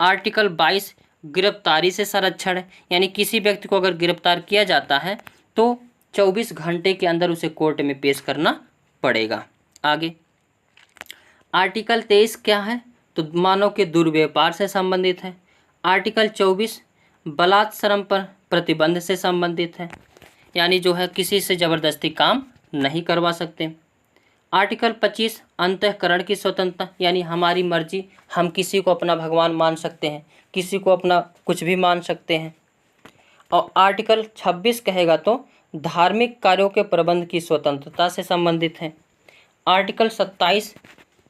आर्टिकल 22 गिरफ्तारी से संरक्षण है, यानी किसी व्यक्ति को अगर गिरफ्तार किया जाता है तो 24 घंटे के अंदर उसे कोर्ट में पेश करना पड़ेगा। आगे आर्टिकल 23 क्या है? तो मानव के दुर्व्यापार से संबंधित है। आर्टिकल 24 बलात्सर्म पर प्रतिबंध से संबंधित है, यानी जो है किसी से ज़बरदस्ती काम नहीं करवा सकते। आर्टिकल 25 अंतःकरण की स्वतंत्रता, यानी हमारी मर्जी, हम किसी को अपना भगवान मान सकते हैं, किसी को अपना कुछ भी मान सकते हैं। और आर्टिकल 26 कहेगा तो धार्मिक कार्यों के प्रबंध की स्वतंत्रता से संबंधित है। आर्टिकल 27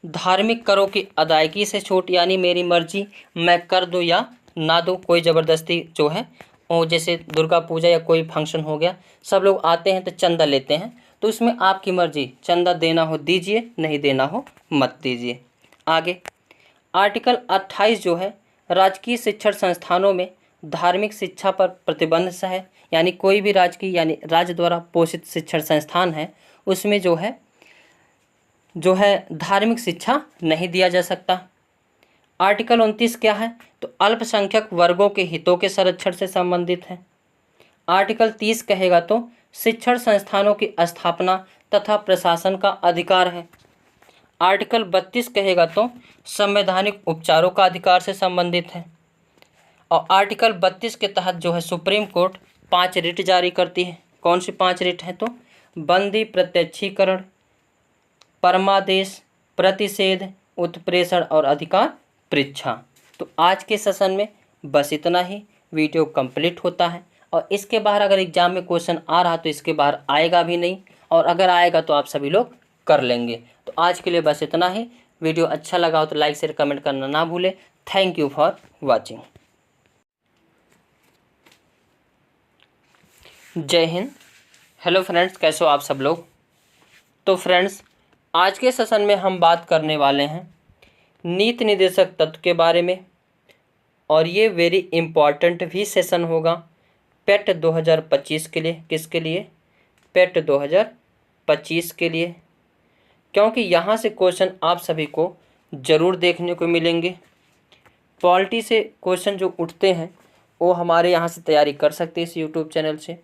धार्मिक करों की अदायगी से छूट, यानी मेरी मर्जी मैं कर दूँ या ना दूँ, कोई ज़बरदस्ती जो है वो, जैसे दुर्गा पूजा या कोई फंक्शन हो गया, सब लोग आते हैं तो चंदा लेते हैं, तो उसमें आपकी मर्जी, चंदा देना हो दीजिए, नहीं देना हो मत दीजिए। आगे आर्टिकल 28 जो है राजकीय शिक्षण संस्थानों में धार्मिक शिक्षा पर प्रतिबंध सा है, यानी कोई भी राजकीय यानी राज्य द्वारा पोषित शिक्षण संस्थान है उसमें जो है धार्मिक शिक्षा नहीं दिया जा सकता। आर्टिकल 29 क्या है? तो अल्पसंख्यक वर्गों के हितों के संरक्षण से संबंधित है। आर्टिकल 30 कहेगा तो शिक्षण संस्थानों की स्थापना तथा प्रशासन का अधिकार है। आर्टिकल 32 कहेगा तो संवैधानिक उपचारों का अधिकार से संबंधित है। और आर्टिकल 32 के तहत जो है सुप्रीम कोर्ट 5 रिट जारी करती है। कौन सी 5 रिट है? तो बंदी प्रत्यक्षीकरण, परमादेश, प्रतिषेध, उत्प्रेषण और अधिकार परीक्षा। तो आज के सेशन में बस इतना ही, वीडियो कंप्लीट होता है। और इसके बाहर अगर एग्जाम में क्वेश्चन आ रहा तो इसके बाहर आएगा भी नहीं, और अगर आएगा तो आप सभी लोग कर लेंगे। तो आज के लिए बस इतना ही। वीडियो अच्छा लगा हो तो लाइक शेयर कमेंट करना ना भूलें। Thank you for watching. जय हिंद। हेलो फ्रेंड्स, कैसे हो आप सब लोग? तो फ्रेंड्स आज के सेशन में हम बात करने वाले हैं नीति निर्देशक तत्व के बारे में, और ये वेरी इम्पॉर्टेंट भी सेशन होगा पेट 2025 के लिए। किसके लिए? पेट 2025 के लिए, क्योंकि यहाँ से क्वेश्चन आप सभी को ज़रूर देखने को मिलेंगे। पॉलिटी से क्वेश्चन जो उठते हैं वो हमारे यहाँ से तैयारी कर सकते हैं इस यूट्यूब चैनल से।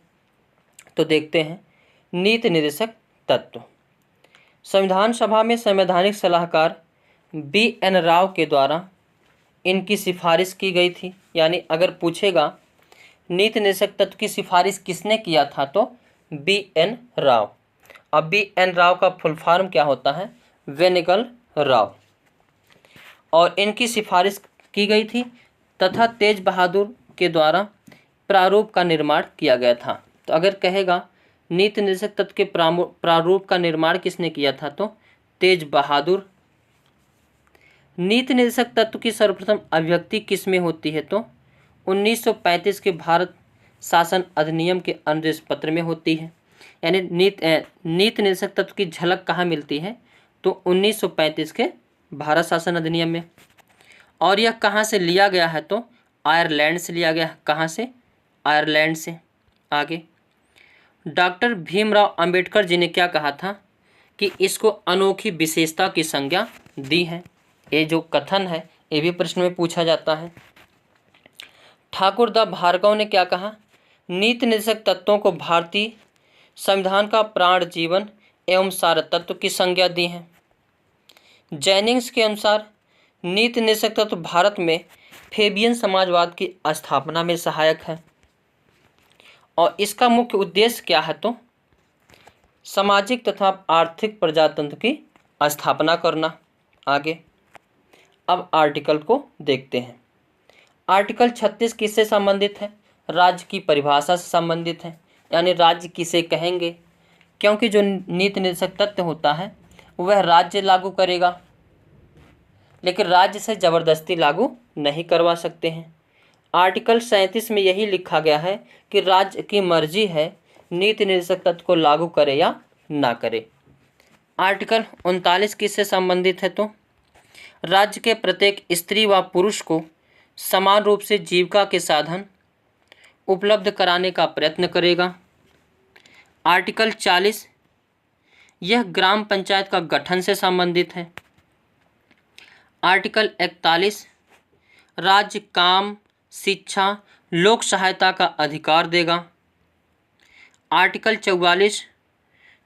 तो देखते हैं नीति निर्देशक तत्व। संविधान सभा में संवैधानिक सलाहकार BN राव के द्वारा इनकी सिफारिश की गई थी, यानी अगर पूछेगा नीति निर्देशक तत्व की सिफारिश किसने किया था तो BN राव। अब BN राव का फुल फॉर्म क्या होता है? वेनिगल राव। और इनकी सिफारिश की गई थी तथा तेज बहादुर के द्वारा प्रारूप का निर्माण किया गया था। तो अगर कहेगा नीति निर्देशक तत्व के प्रारूप का निर्माण किसने किया था तो तेज बहादुर। नीति निर्देशक तत्व की सर्वप्रथम अभिव्यक्ति किस में होती है तो 1935 के भारत शासन अधिनियम के अनुदेश पत्र में होती है। यानी नीति निर्देशक तत्व की झलक कहाँ मिलती है तो 1935 के भारत शासन अधिनियम में। और यह कहाँ से लिया गया है तो आयरलैंड से लिया गया। कहाँ से? आयरलैंड से। आगे डॉक्टर भीमराव अंबेडकर जी ने क्या कहा था कि इसको अनोखी विशेषता की संज्ञा दी है। ये जो कथन है ये भी प्रश्न में पूछा जाता है। ठाकुर दा भार्गव ने क्या कहा? नीति निर्देशक तत्वों को भारतीय संविधान का प्राण जीवन एवं सार तत्व की संज्ञा दी है। जैनिंग्स के अनुसार नीति निर्देशक तत्व भारत में फेबियन समाजवाद की स्थापना में सहायक है, और इसका मुख्य उद्देश्य क्या है तो सामाजिक तथा आर्थिक प्रजातंत्र की स्थापना करना। आगे अब आर्टिकल को देखते हैं। आर्टिकल 36 किससे संबंधित है? राज्य की परिभाषा से संबंधित है, यानी राज्य किसे कहेंगे, क्योंकि जो नीति निर्देशक तत्व होता है वह राज्य लागू करेगा, लेकिन राज्य से ज़बरदस्ती लागू नहीं करवा सकते हैं। आर्टिकल 37 में यही लिखा गया है कि राज्य की मर्जी है नीति निर्देशक तत्व को लागू करे या ना करे। आर्टिकल 39 किससे संबंधित है, तो राज्य के प्रत्येक स्त्री व पुरुष को समान रूप से जीविका के साधन उपलब्ध कराने का प्रयत्न करेगा। आर्टिकल 40 यह ग्राम पंचायत का गठन से संबंधित है। आर्टिकल 41 राज्य काम, शिक्षा, लोक सहायता का अधिकार देगा। आर्टिकल 44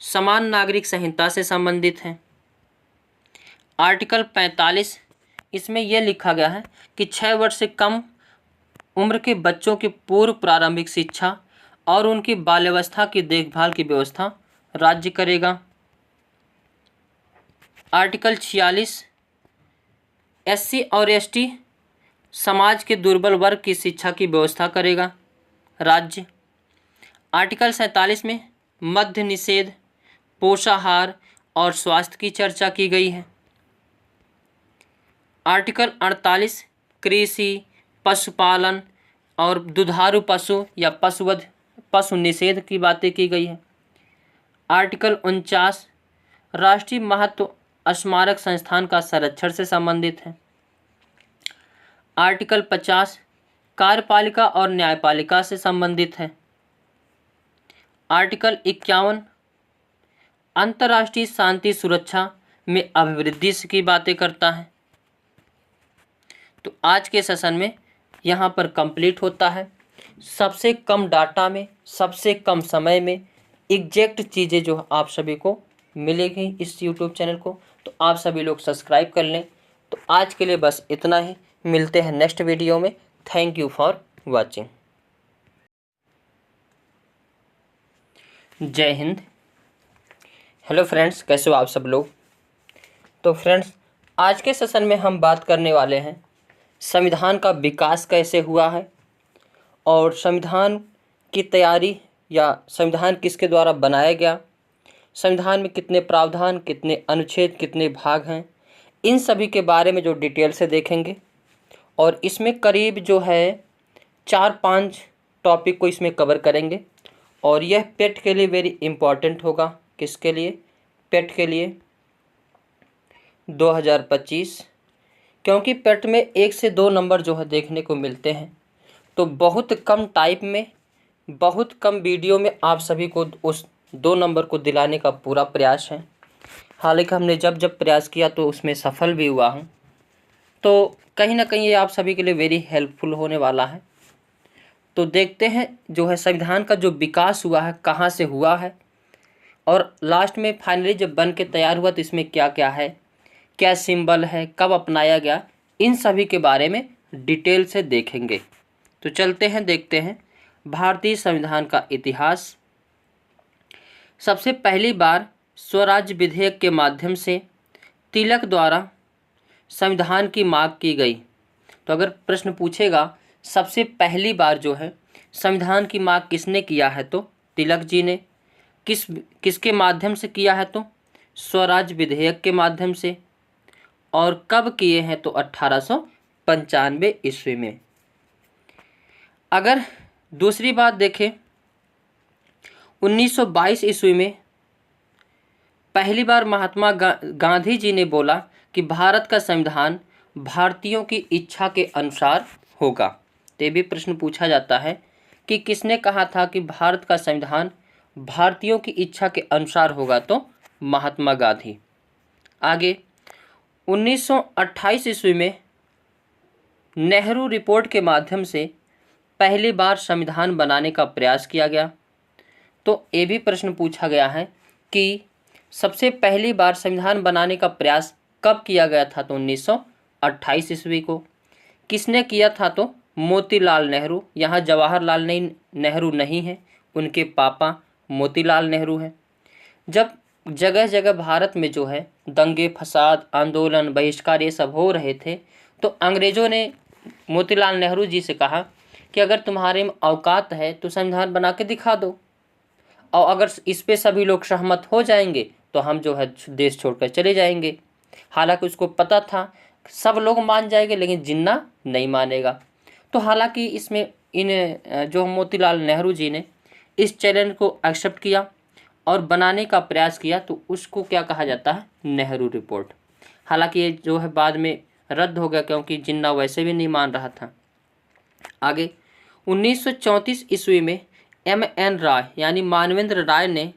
समान नागरिक संहिता से संबंधित है। आर्टिकल 45 इसमें यह लिखा गया है कि 6 वर्ष से कम उम्र के बच्चों की पूर्व प्रारंभिक शिक्षा और उनकी बाल्यावस्था की देखभाल की व्यवस्था राज्य करेगा। आर्टिकल 46 एससी और एसटी समाज के दुर्बल वर्ग की शिक्षा की व्यवस्था करेगा राज्य। आर्टिकल 47 में मद्य निषेध, पोषाहार और स्वास्थ्य की चर्चा की गई है। आर्टिकल 48 कृषि, पशुपालन और दुधारू पशु या पशु निषेध की बातें की गई है। आर्टिकल 49 राष्ट्रीय महत्व स्मारक संस्थान का संरक्षण से संबंधित है। आर्टिकल 50 कार्यपालिका और न्यायपालिका से संबंधित है। आर्टिकल 51 अंतर्राष्ट्रीय शांति सुरक्षा में अभिवृद्धि की बातें करता है। तो आज के सेशन में यहाँ पर कंप्लीट होता है। सबसे कम डाटा में, सबसे कम समय में एग्जैक्ट चीज़ें जो आप सभी को मिलेगी इस यूट्यूब चैनल को, तो आप सभी लोग सब्सक्राइब कर लें। तो आज के लिए बस इतना ही, मिलते हैं नेक्स्ट वीडियो में। Thank you for watching. जय हिंद। हेलो फ्रेंड्स, कैसे हो आप सब लोग। तो फ्रेंड्स, आज के सेशन में हम बात करने वाले हैं संविधान का विकास कैसे हुआ है और संविधान की तैयारी या संविधान किसके द्वारा बनाया गया, संविधान में कितने प्रावधान, कितने अनुच्छेद, कितने भाग हैं, इन सभी के बारे में जो डिटेल से देखेंगे। और इसमें करीब जो है 4-5 टॉपिक को इसमें कवर करेंगे। और यह पेट के लिए वेरी इम्पॉर्टेंट होगा। किसके लिए? पेट के लिए 2025, क्योंकि पेट में 1 से 2 नंबर जो है देखने को मिलते हैं। तो बहुत कम टाइप में, बहुत कम वीडियो में आप सभी को उस 2 नंबर को दिलाने का पूरा प्रयास है। हालांकि हमने जब प्रयास किया तो उसमें सफल भी हुआ हूँ। तो कहीं ना कहीं ये आप सभी के लिए वेरी हेल्पफुल होने वाला है। तो देखते हैं जो है संविधान का जो विकास हुआ है कहाँ से हुआ है, और लास्ट में फाइनली जब बन के तैयार हुआ तो इसमें क्या क्या है, क्या सिंबल है, कब अपनाया गया, इन सभी के बारे में डिटेल से देखेंगे। तो चलते हैं, देखते हैं भारतीय संविधान का इतिहास। सबसे पहली बार स्वराज विधेयक के माध्यम से तिलक द्वारा संविधान की मांग की गई। तो अगर प्रश्न पूछेगा सबसे पहली बार जो है संविधान की मांग किसने किया है, तो तिलक जी ने। किसके माध्यम से किया है, तो स्वराज विधेयक के माध्यम से। और कब किए हैं, तो 1895 ईस्वी में। अगर दूसरी बात देखें, 1922 ईस्वी में पहली बार महात्मा गांधी जी ने बोला कि भारत का संविधान भारतीयों की इच्छा के अनुसार होगा। तो ये भी प्रश्न पूछा जाता है कि किसने कहा था कि भारत का संविधान भारतीयों की इच्छा के अनुसार होगा, तो महात्मा गांधी। आगे 1928 ईस्वी में नेहरू रिपोर्ट के माध्यम से पहली बार संविधान बनाने का प्रयास किया गया। तो ये भी प्रश्न पूछा गया है कि सबसे पहली बार संविधान बनाने का प्रयास कब किया गया था, तो 1928 ईस्वी को। किसने किया था, तो मोतीलाल नेहरू। यहाँ जवाहरलाल नेहरू नहीं है, उनके पापा मोतीलाल नेहरू हैं। जब जगह जगह भारत में जो है दंगे फसाद, आंदोलन, बहिष्कार ये सब हो रहे थे, तो अंग्रेज़ों ने मोतीलाल नेहरू जी से कहा कि अगर तुम्हारे में औकात है तो संविधान बना के दिखा दो, और अगर इस पे सभी लोग सहमत हो जाएंगे तो हम जो है देश छोड़कर चले जाएंगे। हालांकि उसको पता था सब लोग मान जाएंगे लेकिन जिन्ना नहीं मानेगा। तो हालांकि इसमें जो मोतीलाल नेहरू जी ने इस चैलेंज को एक्सेप्ट किया और बनाने का प्रयास किया, तो उसको क्या कहा जाता है, नेहरू रिपोर्ट। हालांकि ये जो है बाद में रद्द हो गया क्योंकि जिन्ना वैसे भी नहीं मान रहा था। आगे 1934 ईस्वी में M.N. राय यानी मानवेंद्र राय ने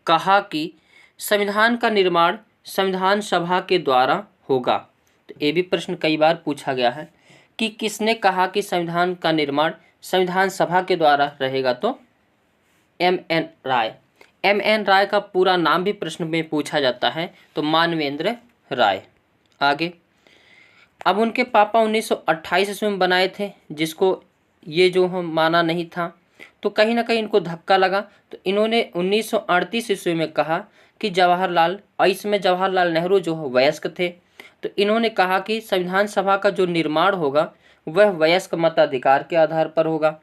कहा कि संविधान का निर्माण संविधान सभा के द्वारा होगा। तो ये भी प्रश्न कई बार पूछा गया है कि किसने कहा कि संविधान का निर्माण संविधान सभा के द्वारा रहेगा, तो M.N. राय। M.N. राय का पूरा नाम भी प्रश्न में पूछा जाता है, तो मानवेंद्र राय। आगे अब उनके पापा 1928 ईस्वी में बनाए थे, जिसको ये जो हम माना नहीं था, तो कहीं ना कहीं इनको धक्का लगा। तो इन्होंने 1938 ईस्वी में कहा कि जवाहरलाल, और इसमें जवाहरलाल नेहरू जो वयस्क थे, तो इन्होंने कहा कि संविधान सभा का जो निर्माण होगा वह वयस्क मताधिकार के आधार पर होगा।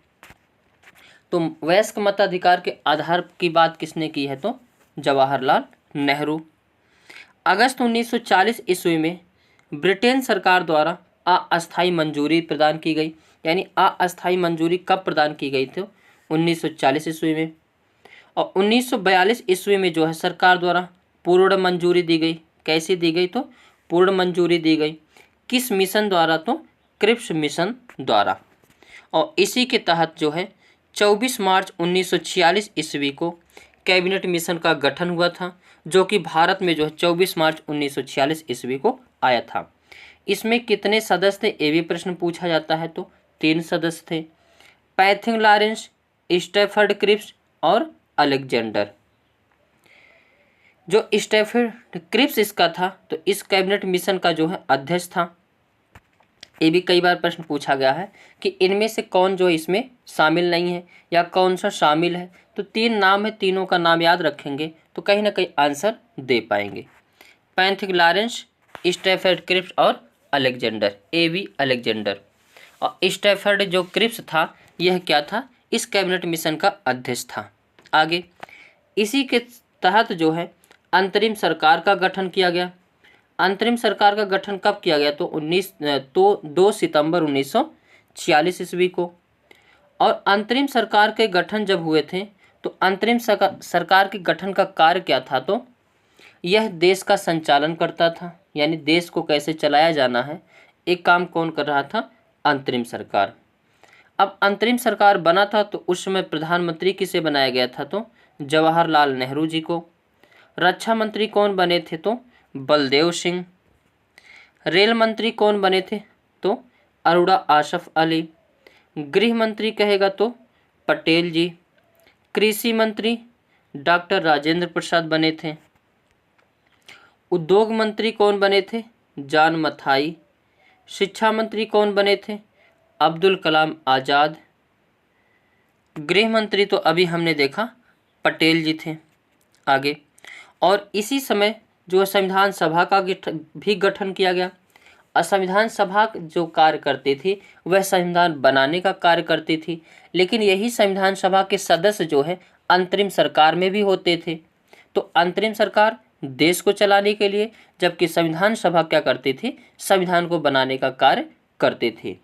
तो वयस्क मताधिकार के आधार की बात किसने की है, तो जवाहरलाल नेहरू। अगस्त 1940 ईस्वी में ब्रिटेन सरकार द्वारा अस्थायी मंजूरी प्रदान की गई। यानी अस्थायी मंजूरी कब प्रदान की गई थी, 1940 ईस्वी में। और 1942 ईस्वी में जो है सरकार द्वारा पूर्ण मंजूरी दी गई। कैसी दी गई, तो पूर्ण मंजूरी दी गई। किस मिशन द्वारा, तो क्रिप्स मिशन द्वारा। और इसी के तहत जो है 24 मार्च 1946 ईस्वी को कैबिनेट मिशन का गठन हुआ था, जो कि भारत में जो है 24 मार्च 1946 ईस्वी को आया था। इसमें कितने सदस्य थे, ये भी प्रश्न पूछा जाता है, तो 3 सदस्य थे, पैथिंग लॉरेंस, स्टैफर्ड क्रिप्स और अलेक्जेंडर। जो स्टैफर्ड क्रिप्स इसका था, तो इस कैबिनेट मिशन का जो है अध्यक्ष था। ये भी कई बार प्रश्न पूछा गया है कि इनमें से कौन जो इसमें शामिल नहीं है या कौन सा शामिल है। तो 3 नाम है, तीनों का नाम याद रखेंगे तो कहीं ना कहीं आंसर दे पाएंगे। पैथिंग लॉरेंस, स्टैफर्ड क्रिप्स और अलेक्जेंडर, A.V. अलेक्जेंडर। और स्टैफर्ड जो क्रिप्स था यह क्या था, इस कैबिनेट मिशन का अध्यक्ष था। आगे इसी के तहत जो है अंतरिम सरकार का गठन किया गया। अंतरिम सरकार का गठन कब किया गया, तो 2 सितंबर 1946 ईस्वी को। और अंतरिम सरकार के गठन जब हुए थे, तो अंतरिम सरकार के गठन का कार्य क्या था, तो यह देश का संचालन करता था। यानी देश को कैसे चलाया जाना है, एक काम कौन कर रहा था, अंतरिम सरकार। अब अंतरिम सरकार बना था तो उस समय प्रधानमंत्री किसे बनाया गया था, तो जवाहरलाल नेहरू जी को। रक्षा मंत्री कौन बने थे, तो बलदेव सिंह। रेल मंत्री कौन बने थे, तो अरोड़ा आसफ अली। गृह मंत्री कहेगा तो पटेल जी। कृषि मंत्री डॉक्टर राजेंद्र प्रसाद बने थे। उद्योग मंत्री कौन बने थे, जॉन मथाई। शिक्षा मंत्री कौन बने थे, अब्दुल कलाम आज़ाद। गृह मंत्री तो अभी हमने देखा पटेल जी थे। आगे और इसी समय जो संविधान सभा का भी गठन किया गया। और संविधान सभा जो कार्य करती थी वह संविधान बनाने का कार्य करती थी, लेकिन यही संविधान सभा के सदस्य जो है अंतरिम सरकार में भी होते थे। तो अंतरिम सरकार देश को चलाने के लिए, जबकि संविधान सभा क्या करती थी, संविधान को बनाने का कार्य करती थी।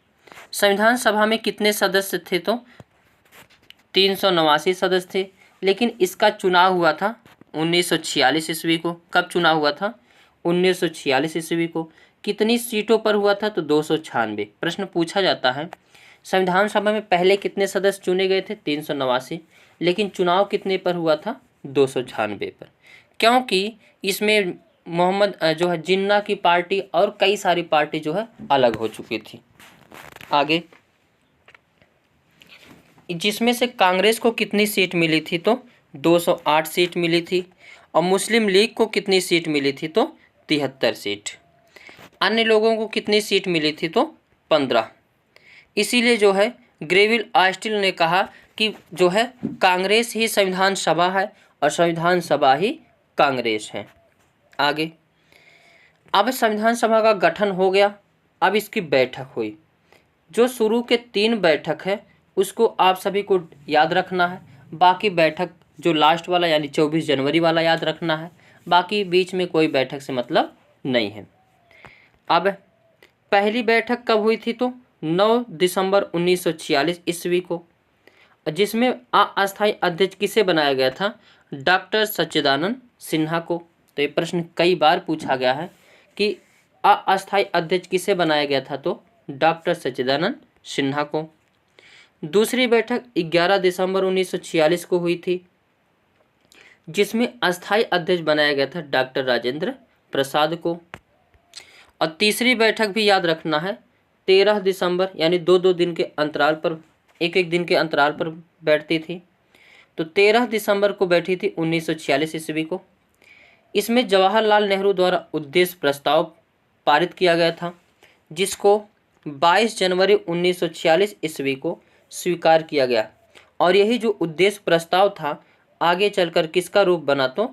संविधान सभा में कितने सदस्य थे, तो 389 सदस्य थे। लेकिन इसका चुनाव हुआ था 1946 ईस्वी को। कब चुनाव हुआ था, 1946 ईस्वी को। कितनी सीटों पर हुआ था, तो 296। प्रश्न पूछा जाता है संविधान सभा में पहले कितने सदस्य चुने गए थे, 389, लेकिन चुनाव कितने पर हुआ था, 296 पर। क्योंकि इसमें मोहम्मद जो है जिन्ना की पार्टी और कई सारी पार्टी जो है अलग हो चुकी थी। आगे जिसमें से कांग्रेस को कितनी सीट मिली थी, तो 208 सीट मिली थी। और मुस्लिम लीग को कितनी सीट मिली थी, तो 73 सीट। अन्य लोगों को कितनी सीट मिली थी, तो 15। इसीलिए जो है ग्रेविल आस्टिल ने कहा कि जो है कांग्रेस ही संविधान सभा है और संविधान सभा ही कांग्रेस है। आगे अब संविधान सभा का गठन हो गया, अब इसकी बैठक हुई। जो शुरू के 3 बैठक है उसको आप सभी को याद रखना है। बाकी बैठक जो लास्ट वाला यानी 24 जनवरी वाला याद रखना है, बाकी बीच में कोई बैठक से मतलब नहीं है। अब पहली बैठक कब हुई थी तो 9 दिसंबर 1946 ईस्वी को, जिसमें अस्थायी अध्यक्ष किसे बनाया गया था? डॉक्टर सच्चिदानंद सिन्हा को। तो ये प्रश्न कई बार पूछा गया है कि अस्थायी अध्यक्ष किसे बनाया गया था? तो डॉक्टर सच्चिदानंद सिन्हा को। दूसरी बैठक 11 दिसंबर 1946 को हुई थी, जिसमें अस्थायी अध्यक्ष बनाया गया था डॉक्टर राजेंद्र प्रसाद को। और तीसरी बैठक भी याद रखना है 13 दिसंबर यानी दो दिन के अंतराल पर, एक दिन के अंतराल पर बैठती थी। तो 13 दिसंबर को बैठी थी 1946 ईस्वी को। इसमें जवाहरलाल नेहरू द्वारा उद्देश्य प्रस्ताव पारित किया गया था, जिसको 22 जनवरी 1946 ईस्वी को स्वीकार किया गया। और यही जो उद्देश्य प्रस्ताव था आगे चलकर किसका रूप बना? तो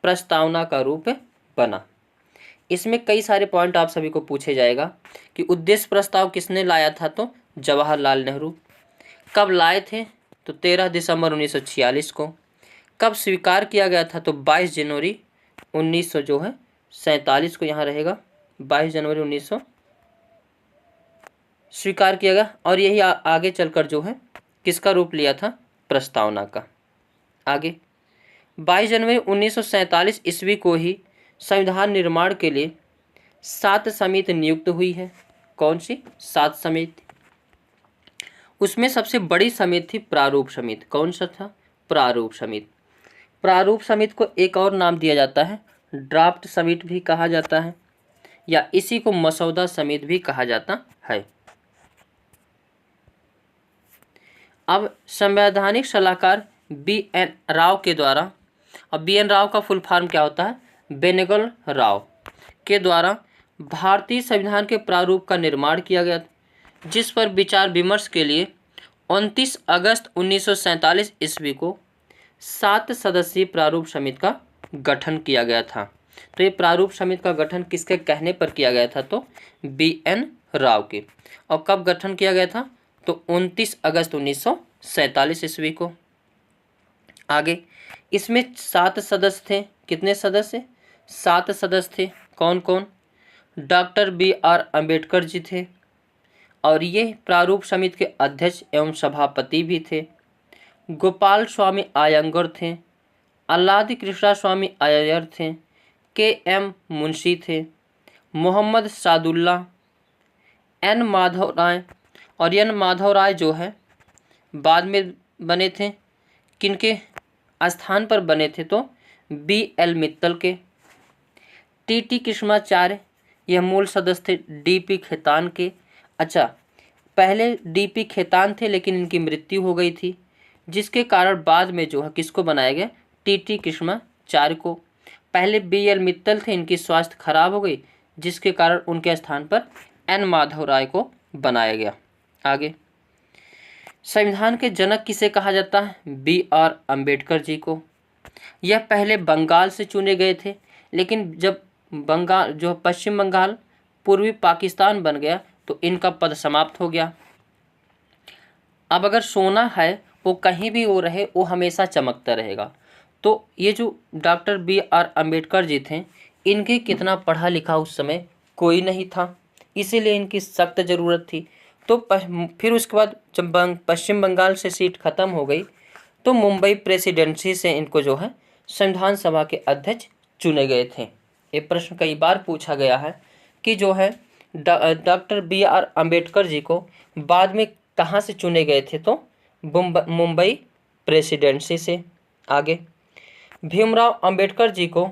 प्रस्तावना का रूप बना। इसमें कई सारे पॉइंट आप सभी को पूछे जाएगा कि उद्देश्य प्रस्ताव किसने लाया था? तो जवाहरलाल नेहरू। कब लाए थे? तो 13 दिसंबर 1946 को। कब स्वीकार किया गया था? तो 22 जनवरी 1947 को, यहाँ रहेगा 22 जनवरी 1900 स्वीकार किया गया। और यही आगे चलकर जो है किसका रूप लिया था? प्रस्तावना का। आगे 22 जनवरी 1947 ईस्वी को ही संविधान निर्माण के लिए 7 समिति नियुक्त हुई है। कौन सी? 7 समिति। उसमें सबसे बड़ी समिति थी प्रारूप समिति। कौन सा था? प्रारूप समिति। प्रारूप समिति को एक और नाम दिया जाता है, ड्राफ्ट समिति भी कहा जाता है, या इसी को मसौदा समिति भी कहा जाता है। अब संवैधानिक सलाहकार बी.एन. राव के द्वारा, अब बी.एन. राव का फुल फॉर्म क्या होता है? बेनेगल राव के द्वारा भारतीय संविधान के प्रारूप का निर्माण किया गया, जिस पर विचार विमर्श के लिए 29 अगस्त 1947 ईस्वी को 7 सदस्यीय प्रारूप समिति का गठन किया गया था। तो ये प्रारूप समिति का गठन किसके कहने पर किया गया था? तो बी.एन. राव के। और कब गठन किया गया था? तो 29 अगस्त 1947 ईस्वी को। आगे इसमें 7 सदस्य थे। कितने सदस्य? 7 सदस्य थे। कौन कौन? Doctor B R. अम्बेडकर जी थे, और ये प्रारूप समिति के अध्यक्ष एवं सभापति भी थे। गोपाल स्वामी आयंगर थे, अल्लादी कृष्णा स्वामी अय्यर थे, के.एम. मुंशी थे, मोहम्मद सादुल्ला, एन माधव राय। और एन माधव राय जो है बाद में बने थे, किनके स्थान पर बने थे? तो बी.एल. मित्तल के। टी.टी. कृष्णाचार्य यह मूल सदस्य थे डी.पी. खेतान के। अच्छा, पहले डी.पी. खेतान थे लेकिन इनकी मृत्यु हो गई थी, जिसके कारण बाद में जो है किसको बनाया गया? टी.टी. कृष्णाचार्य को। पहले बी.एल. मित्तल थे, इनकी स्वास्थ्य खराब हो गई, जिसके कारण उनके स्थान पर एन माधव राय को बनाया गया। आगे संविधान के जनक किसे कहा जाता है? बी.आर. अम्बेडकर जी को। यह पहले बंगाल से चुने गए थे, लेकिन जब बंगाल जो पश्चिम बंगाल पूर्वी पाकिस्तान बन गया तो इनका पद समाप्त हो गया। अब अगर सोना है वो कहीं भी वो रहे, वो हमेशा चमकता रहेगा। तो ये जो डॉक्टर बी.आर. अम्बेडकर जी थे, इनके कितना पढ़ा लिखा उस समय कोई नहीं था, इसीलिए इनकी सख्त ज़रूरत थी। तो फिर उसके बाद जब पश्चिम बंगाल से सीट खत्म हो गई तो मुंबई प्रेसिडेंसी से इनको जो है संविधान सभा के अध्यक्ष चुने गए थे। ये प्रश्न कई बार पूछा गया है कि जो है डॉक्टर बी.आर. अम्बेडकर जी को बाद में कहाँ से चुने गए थे? तो मुंबई प्रेसिडेंसी से। आगे भीमराव अम्बेडकर जी को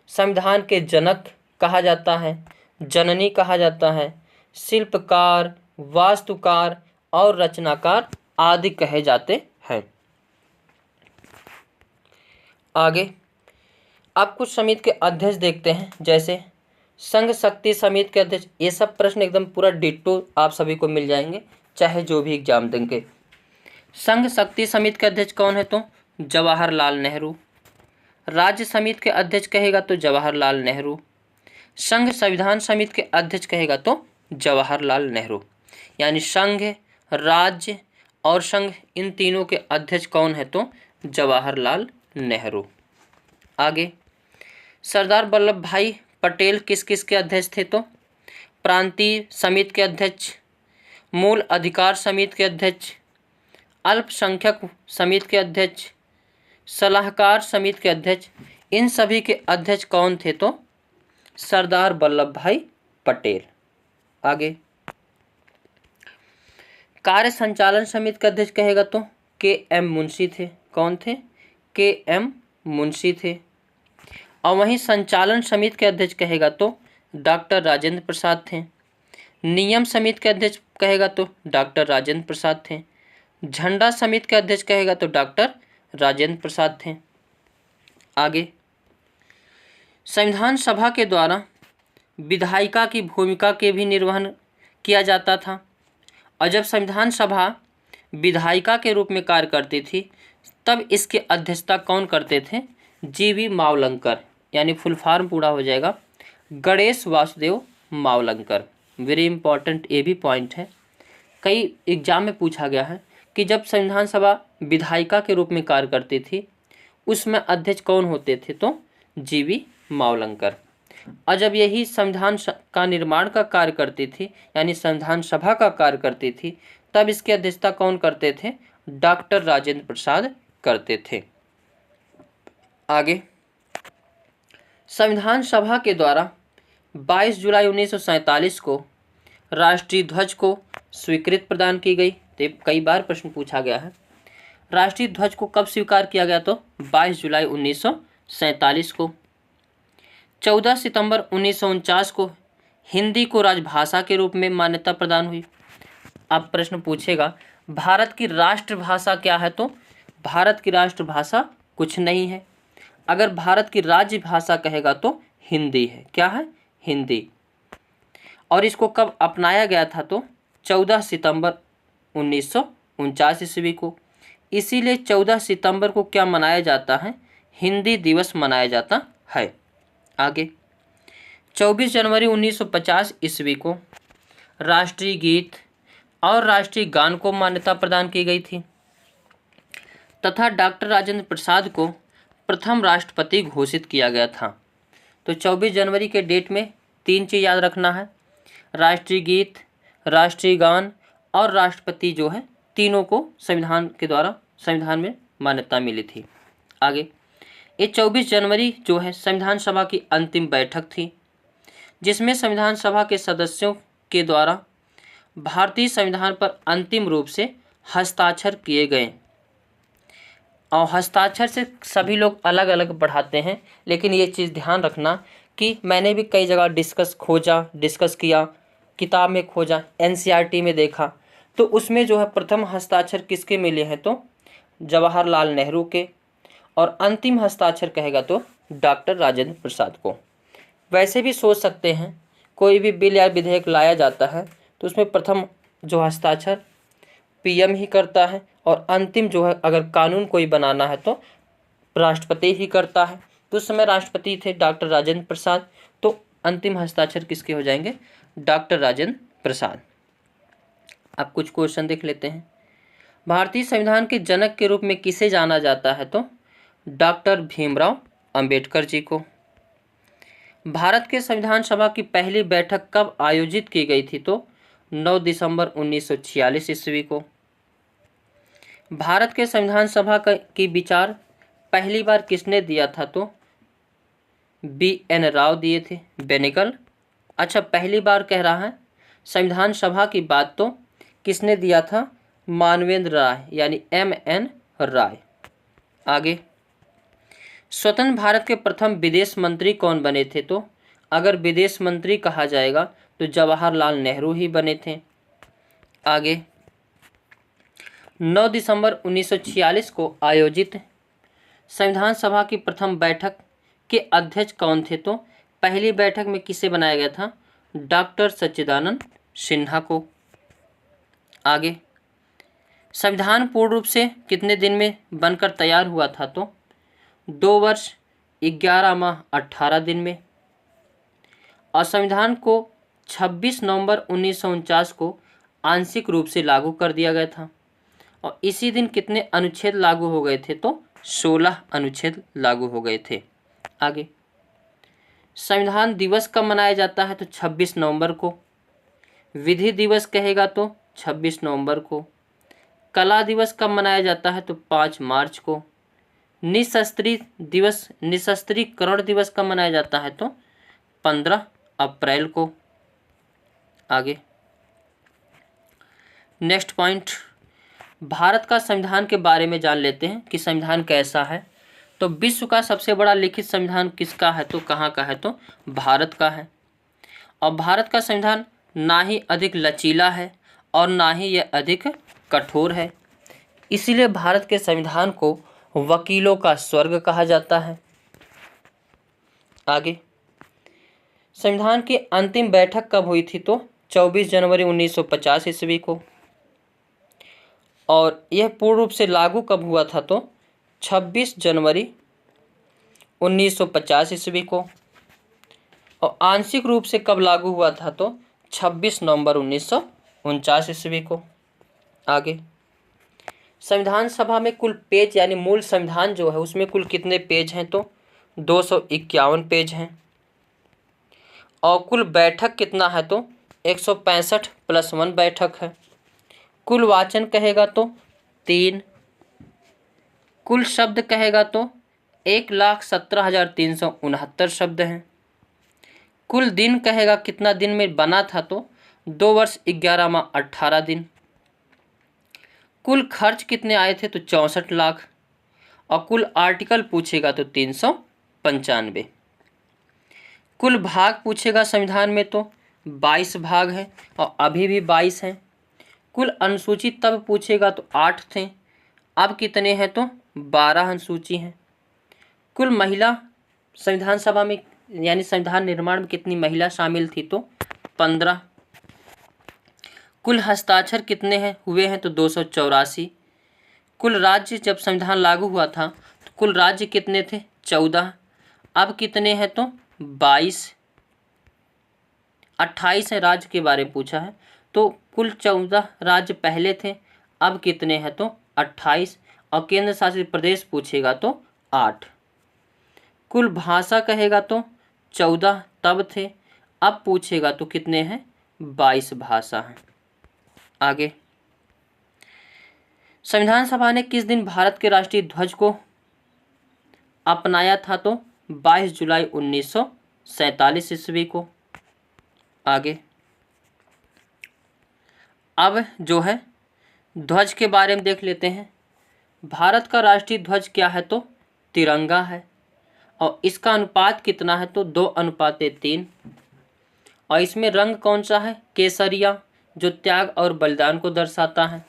संविधान के जनक कहा जाता है, जननी कहा जाता है, शिल्पकार, वास्तुकार और रचनाकार आदि कहे जाते हैं। आगे अब कुछ समिति के अध्यक्ष देखते हैं, जैसे संघ शक्ति समिति के अध्यक्ष। ये सब प्रश्न एकदम पूरा डिट्टो आप सभी को मिल जाएंगे, चाहे जो भी एग्जाम देंगे। संघ शक्ति समिति के अध्यक्ष कौन है? तो जवाहरलाल नेहरू। राज्य समिति के अध्यक्ष कहेगा तो जवाहरलाल नेहरू। संघ संविधान समिति के अध्यक्ष कहेगा तो जवाहरलाल नेहरू। यानी संघ, राज्य और संघ, इन तीनों के अध्यक्ष कौन है? तो जवाहरलाल नेहरू। आगे, सरदार वल्लभ भाई पटेल किस किस के अध्यक्ष थे? तो प्रांतीय समिति के अध्यक्ष, मूल अधिकार समिति के अध्यक्ष, अल्पसंख्यक समिति के अध्यक्ष, सलाहकार समिति के अध्यक्ष। इन सभी के अध्यक्ष कौन थे? तो सरदार वल्लभ भाई पटेल। आगे, कार्य संचालन समिति के अध्यक्ष कहेगा तो के.एम. मुंशी थे। कौन थे? के.एम. मुंशी थे। और वहीं संचालन समिति के अध्यक्ष कहेगा तो डॉक्टर राजेंद्र प्रसाद थे। नियम समिति के अध्यक्ष कहेगा तो डॉक्टर राजेंद्र प्रसाद थे। झंडा समिति के अध्यक्ष कहेगा तो डॉक्टर राजेंद्र प्रसाद थे। आगे, संविधान सभा के द्वारा विधायिका की भूमिका के भी निर्वहन किया जाता था। और जब संविधान सभा विधायिका के रूप में कार्य करती थी तब इसके अध्यक्षता कौन करते थे? जी.वी. मावलंकर, यानी फुल फॉर्म पूरा हो जाएगा गणेश वासुदेव मावलंकर। वेरी इंपॉर्टेंट ये भी पॉइंट है, कई एग्जाम में पूछा गया है कि जब संविधान सभा विधायिका के रूप में कार्य करती थी उसमें अध्यक्ष कौन होते थे? तो जी.वी. मावलंकर। और जब यही संविधान का निर्माण का कार्य करती थी यानी संविधान सभा का कार्य करती थी तब इसकी अध्यक्षता कौन करते थे? डॉक्टर राजेंद्र प्रसाद करते थे। आगे, संविधान सभा के द्वारा 22 जुलाई 1947 को राष्ट्रीय ध्वज को स्वीकृति प्रदान की गई। तो कई बार प्रश्न पूछा गया है, राष्ट्रीय ध्वज को कब स्वीकार किया गया? तो 22 जुलाई 1947 को। 14 सितंबर 1949 को हिंदी को राजभाषा के रूप में मान्यता प्रदान हुई। अब प्रश्न पूछेगा भारत की राष्ट्रभाषा क्या है? तो भारत की राष्ट्रभाषा कुछ नहीं है। अगर भारत की राज्य भाषा कहेगा तो हिंदी है। क्या है? हिंदी। और इसको कब अपनाया गया था? तो 14 सितंबर 1949 ईस्वी को। इसीलिए 14 सितंबर को क्या मनाया जाता है? हिंदी दिवस मनाया जाता है। आगे, 24 जनवरी 1950 ईस्वी को राष्ट्रीय गीत और राष्ट्रीय गान को मान्यता प्रदान की गई थी तथा डॉक्टर राजेंद्र प्रसाद को प्रथम राष्ट्रपति घोषित किया गया था। तो 24 जनवरी के डेट में 3 चीज़ याद रखना है, राष्ट्रीय गीत, राष्ट्रीय गान और राष्ट्रपति जो है, तीनों को संविधान के द्वारा संविधान में मान्यता मिली थी। आगे, ये 24 जनवरी जो है संविधान सभा की अंतिम बैठक थी जिसमें संविधान सभा के सदस्यों के द्वारा भारतीय संविधान पर अंतिम रूप से हस्ताक्षर किए गए। और हस्ताक्षर से सभी लोग अलग अलग पढ़ाते हैं, लेकिन ये चीज़ ध्यान रखना कि मैंने भी कई जगह डिस्कस किया, किताब में खोजा, एनसीईआरटी में देखा, तो उसमें जो है प्रथम हस्ताक्षर किसके मिले हैं? तो जवाहरलाल नेहरू के। और अंतिम हस्ताक्षर कहेगा तो डॉक्टर राजेंद्र प्रसाद को। वैसे भी सोच सकते हैं कोई भी बिल या विधेयक लाया जाता है तो उसमें प्रथम जो हस्ताक्षर पीएम ही करता है और अंतिम जो है अगर कानून कोई बनाना है तो राष्ट्रपति ही करता है। तो उस समय राष्ट्रपति थे डॉक्टर राजेंद्र प्रसाद, तो अंतिम हस्ताक्षर किसके हो जाएंगे? डॉक्टर राजेंद्र प्रसाद। अब कुछ क्वेश्चन देख लेते हैं। भारतीय संविधान के जनक के रूप में किसे जाना जाता है? तो डॉक्टर भीमराव अंबेडकर जी को। भारत के संविधान सभा की पहली बैठक कब आयोजित की गई थी? तो 9 दिसंबर 1946 ईस्वी को। भारत के संविधान सभा की विचार पहली बार किसने दिया था? तो बी.एन. राव दिए थे, बेनेगल। अच्छा, पहली बार कह रहा है संविधान सभा की बात तो किसने दिया था? मानवेंद्र राय, यानी M.N. राय। आगे, स्वतंत्र भारत के प्रथम विदेश मंत्री कौन बने थे? तो अगर विदेश मंत्री कहा जाएगा तो जवाहरलाल नेहरू ही बने थे। आगे, 9 दिसंबर 1946 को आयोजित संविधान सभा की प्रथम बैठक के अध्यक्ष कौन थे? तो पहली बैठक में किसे बनाया गया था? डॉक्टर सच्चिदानंद सिन्हा को। आगे, संविधान पूर्ण रूप से कितने दिन में बनकर तैयार हुआ था? तो 2 वर्ष 11 माह 18 दिन में। और संविधान को 26 नवंबर 1949 को आंशिक रूप से लागू कर दिया गया था। और इसी दिन कितने अनुच्छेद लागू हो गए थे? तो 16 अनुच्छेद लागू हो गए थे। आगे, संविधान दिवस कब मनाया जाता है? तो 26 नवंबर को। विधि दिवस कहेगा तो 26 नवंबर को। कला दिवस कब मनाया जाता है? तो 5 मार्च को। निशस्त्रीकरण दिवस कब मनाया जाता है? तो 15 अप्रैल को। आगे, नेक्स्ट पॉइंट, भारत का संविधान के बारे में जान लेते हैं कि संविधान कैसा है। तो विश्व का सबसे बड़ा लिखित संविधान किसका है? तो कहाँ का है? तो भारत का है। और भारत का संविधान ना ही अधिक लचीला है और ना ही यह अधिक कठोर है, इसीलिए भारत के संविधान को वकीलों का स्वर्ग कहा जाता है। आगे, संविधान की अंतिम बैठक कब हुई थी? तो 24 जनवरी 1950 ईस्वी को। और यह पूर्ण रूप से लागू कब हुआ था? तो 26 जनवरी 1950 ईस्वी को। और आंशिक रूप से कब लागू हुआ था? तो 26 नवंबर 1949 ईस्वी को। आगे, संविधान सभा में कुल पेज यानी मूल संविधान जो है उसमें कुल कितने पेज हैं? तो 251 पेज हैं। और कुल बैठक कितना है? तो 165 + 1 बैठक है। कुल वाचन कहेगा तो 3। कुल शब्द कहेगा तो 1,17,369 शब्द हैं। कुल दिन कहेगा कितना दिन में बना था? तो 2 वर्ष 11 माह 18 दिन। कुल खर्च कितने आए थे? तो 64 लाख। और कुल आर्टिकल पूछेगा तो 395। कुल भाग पूछेगा संविधान में तो 22 भाग हैं और अभी भी 22 हैं। कुल अनुसूची तब पूछेगा तो 8 थे, अब कितने हैं? तो 12 अनुसूची हैं। कुल महिला संविधान सभा में यानी संविधान निर्माण में कितनी महिला शामिल थी? तो 15। कुल हस्ताक्षर कितने हैं हुए हैं? तो 284। कुल राज्य जब संविधान लागू हुआ था तो कुल राज्य कितने थे? 14। अब कितने हैं? तो 22। 28 है राज्य के बारे में पूछा है, तो कुल 14 राज्य पहले थे, अब कितने हैं? तो 28। और केंद्र शासित प्रदेश पूछेगा तो 8। कुल भाषा कहेगा तो 14 तब थे, अब पूछेगा तो कितने हैं? 22 भाषा हैं। आगे, संविधान सभा ने किस दिन भारत के राष्ट्रीय ध्वज को अपनाया था? तो 22 जुलाई 1947 ईस्वी को। आगे, अब जो है ध्वज के बारे में देख लेते हैं। भारत का राष्ट्रीय ध्वज क्या है? तो तिरंगा है। और इसका अनुपात कितना है? तो 2:3। और इसमें रंग कौन सा है? केसरिया, जो त्याग और बलिदान को दर्शाता है।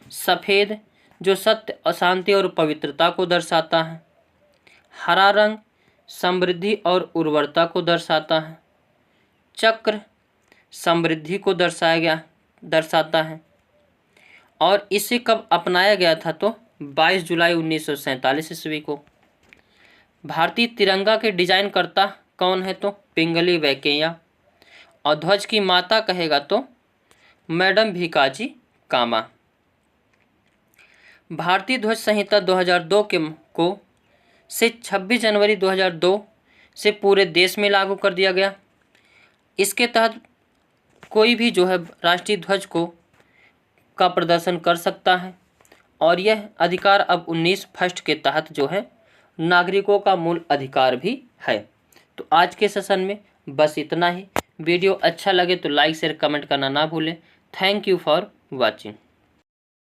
सफ़ेद, जो सत्य, अशांति और पवित्रता को दर्शाता है। हरा रंग समृद्धि और उर्वरता को दर्शाता है। चक्र समृद्धि को दर्शाता है। और इसे कब अपनाया गया था? तो 22 जुलाई 1947 ईस्वी को। भारतीय तिरंगा के डिजाइन करता कौन है? तो पिंगली वेंकैया। और ध्वज की माता कहेगा तो मैडम भीकाजी कामा। भारतीय ध्वज संहिता 2002 को से 26 जनवरी 2002 से पूरे देश में लागू कर दिया गया। इसके तहत कोई भी जो है राष्ट्रीय ध्वज का प्रदर्शन कर सकता है और यह अधिकार अब 19 फर्स्ट के तहत जो है नागरिकों का मूल अधिकार भी है। तो आज के सेशन में बस इतना ही। वीडियो अच्छा लगे तो लाइक शेयर कमेंट करना ना भूलें। Thank you for watching.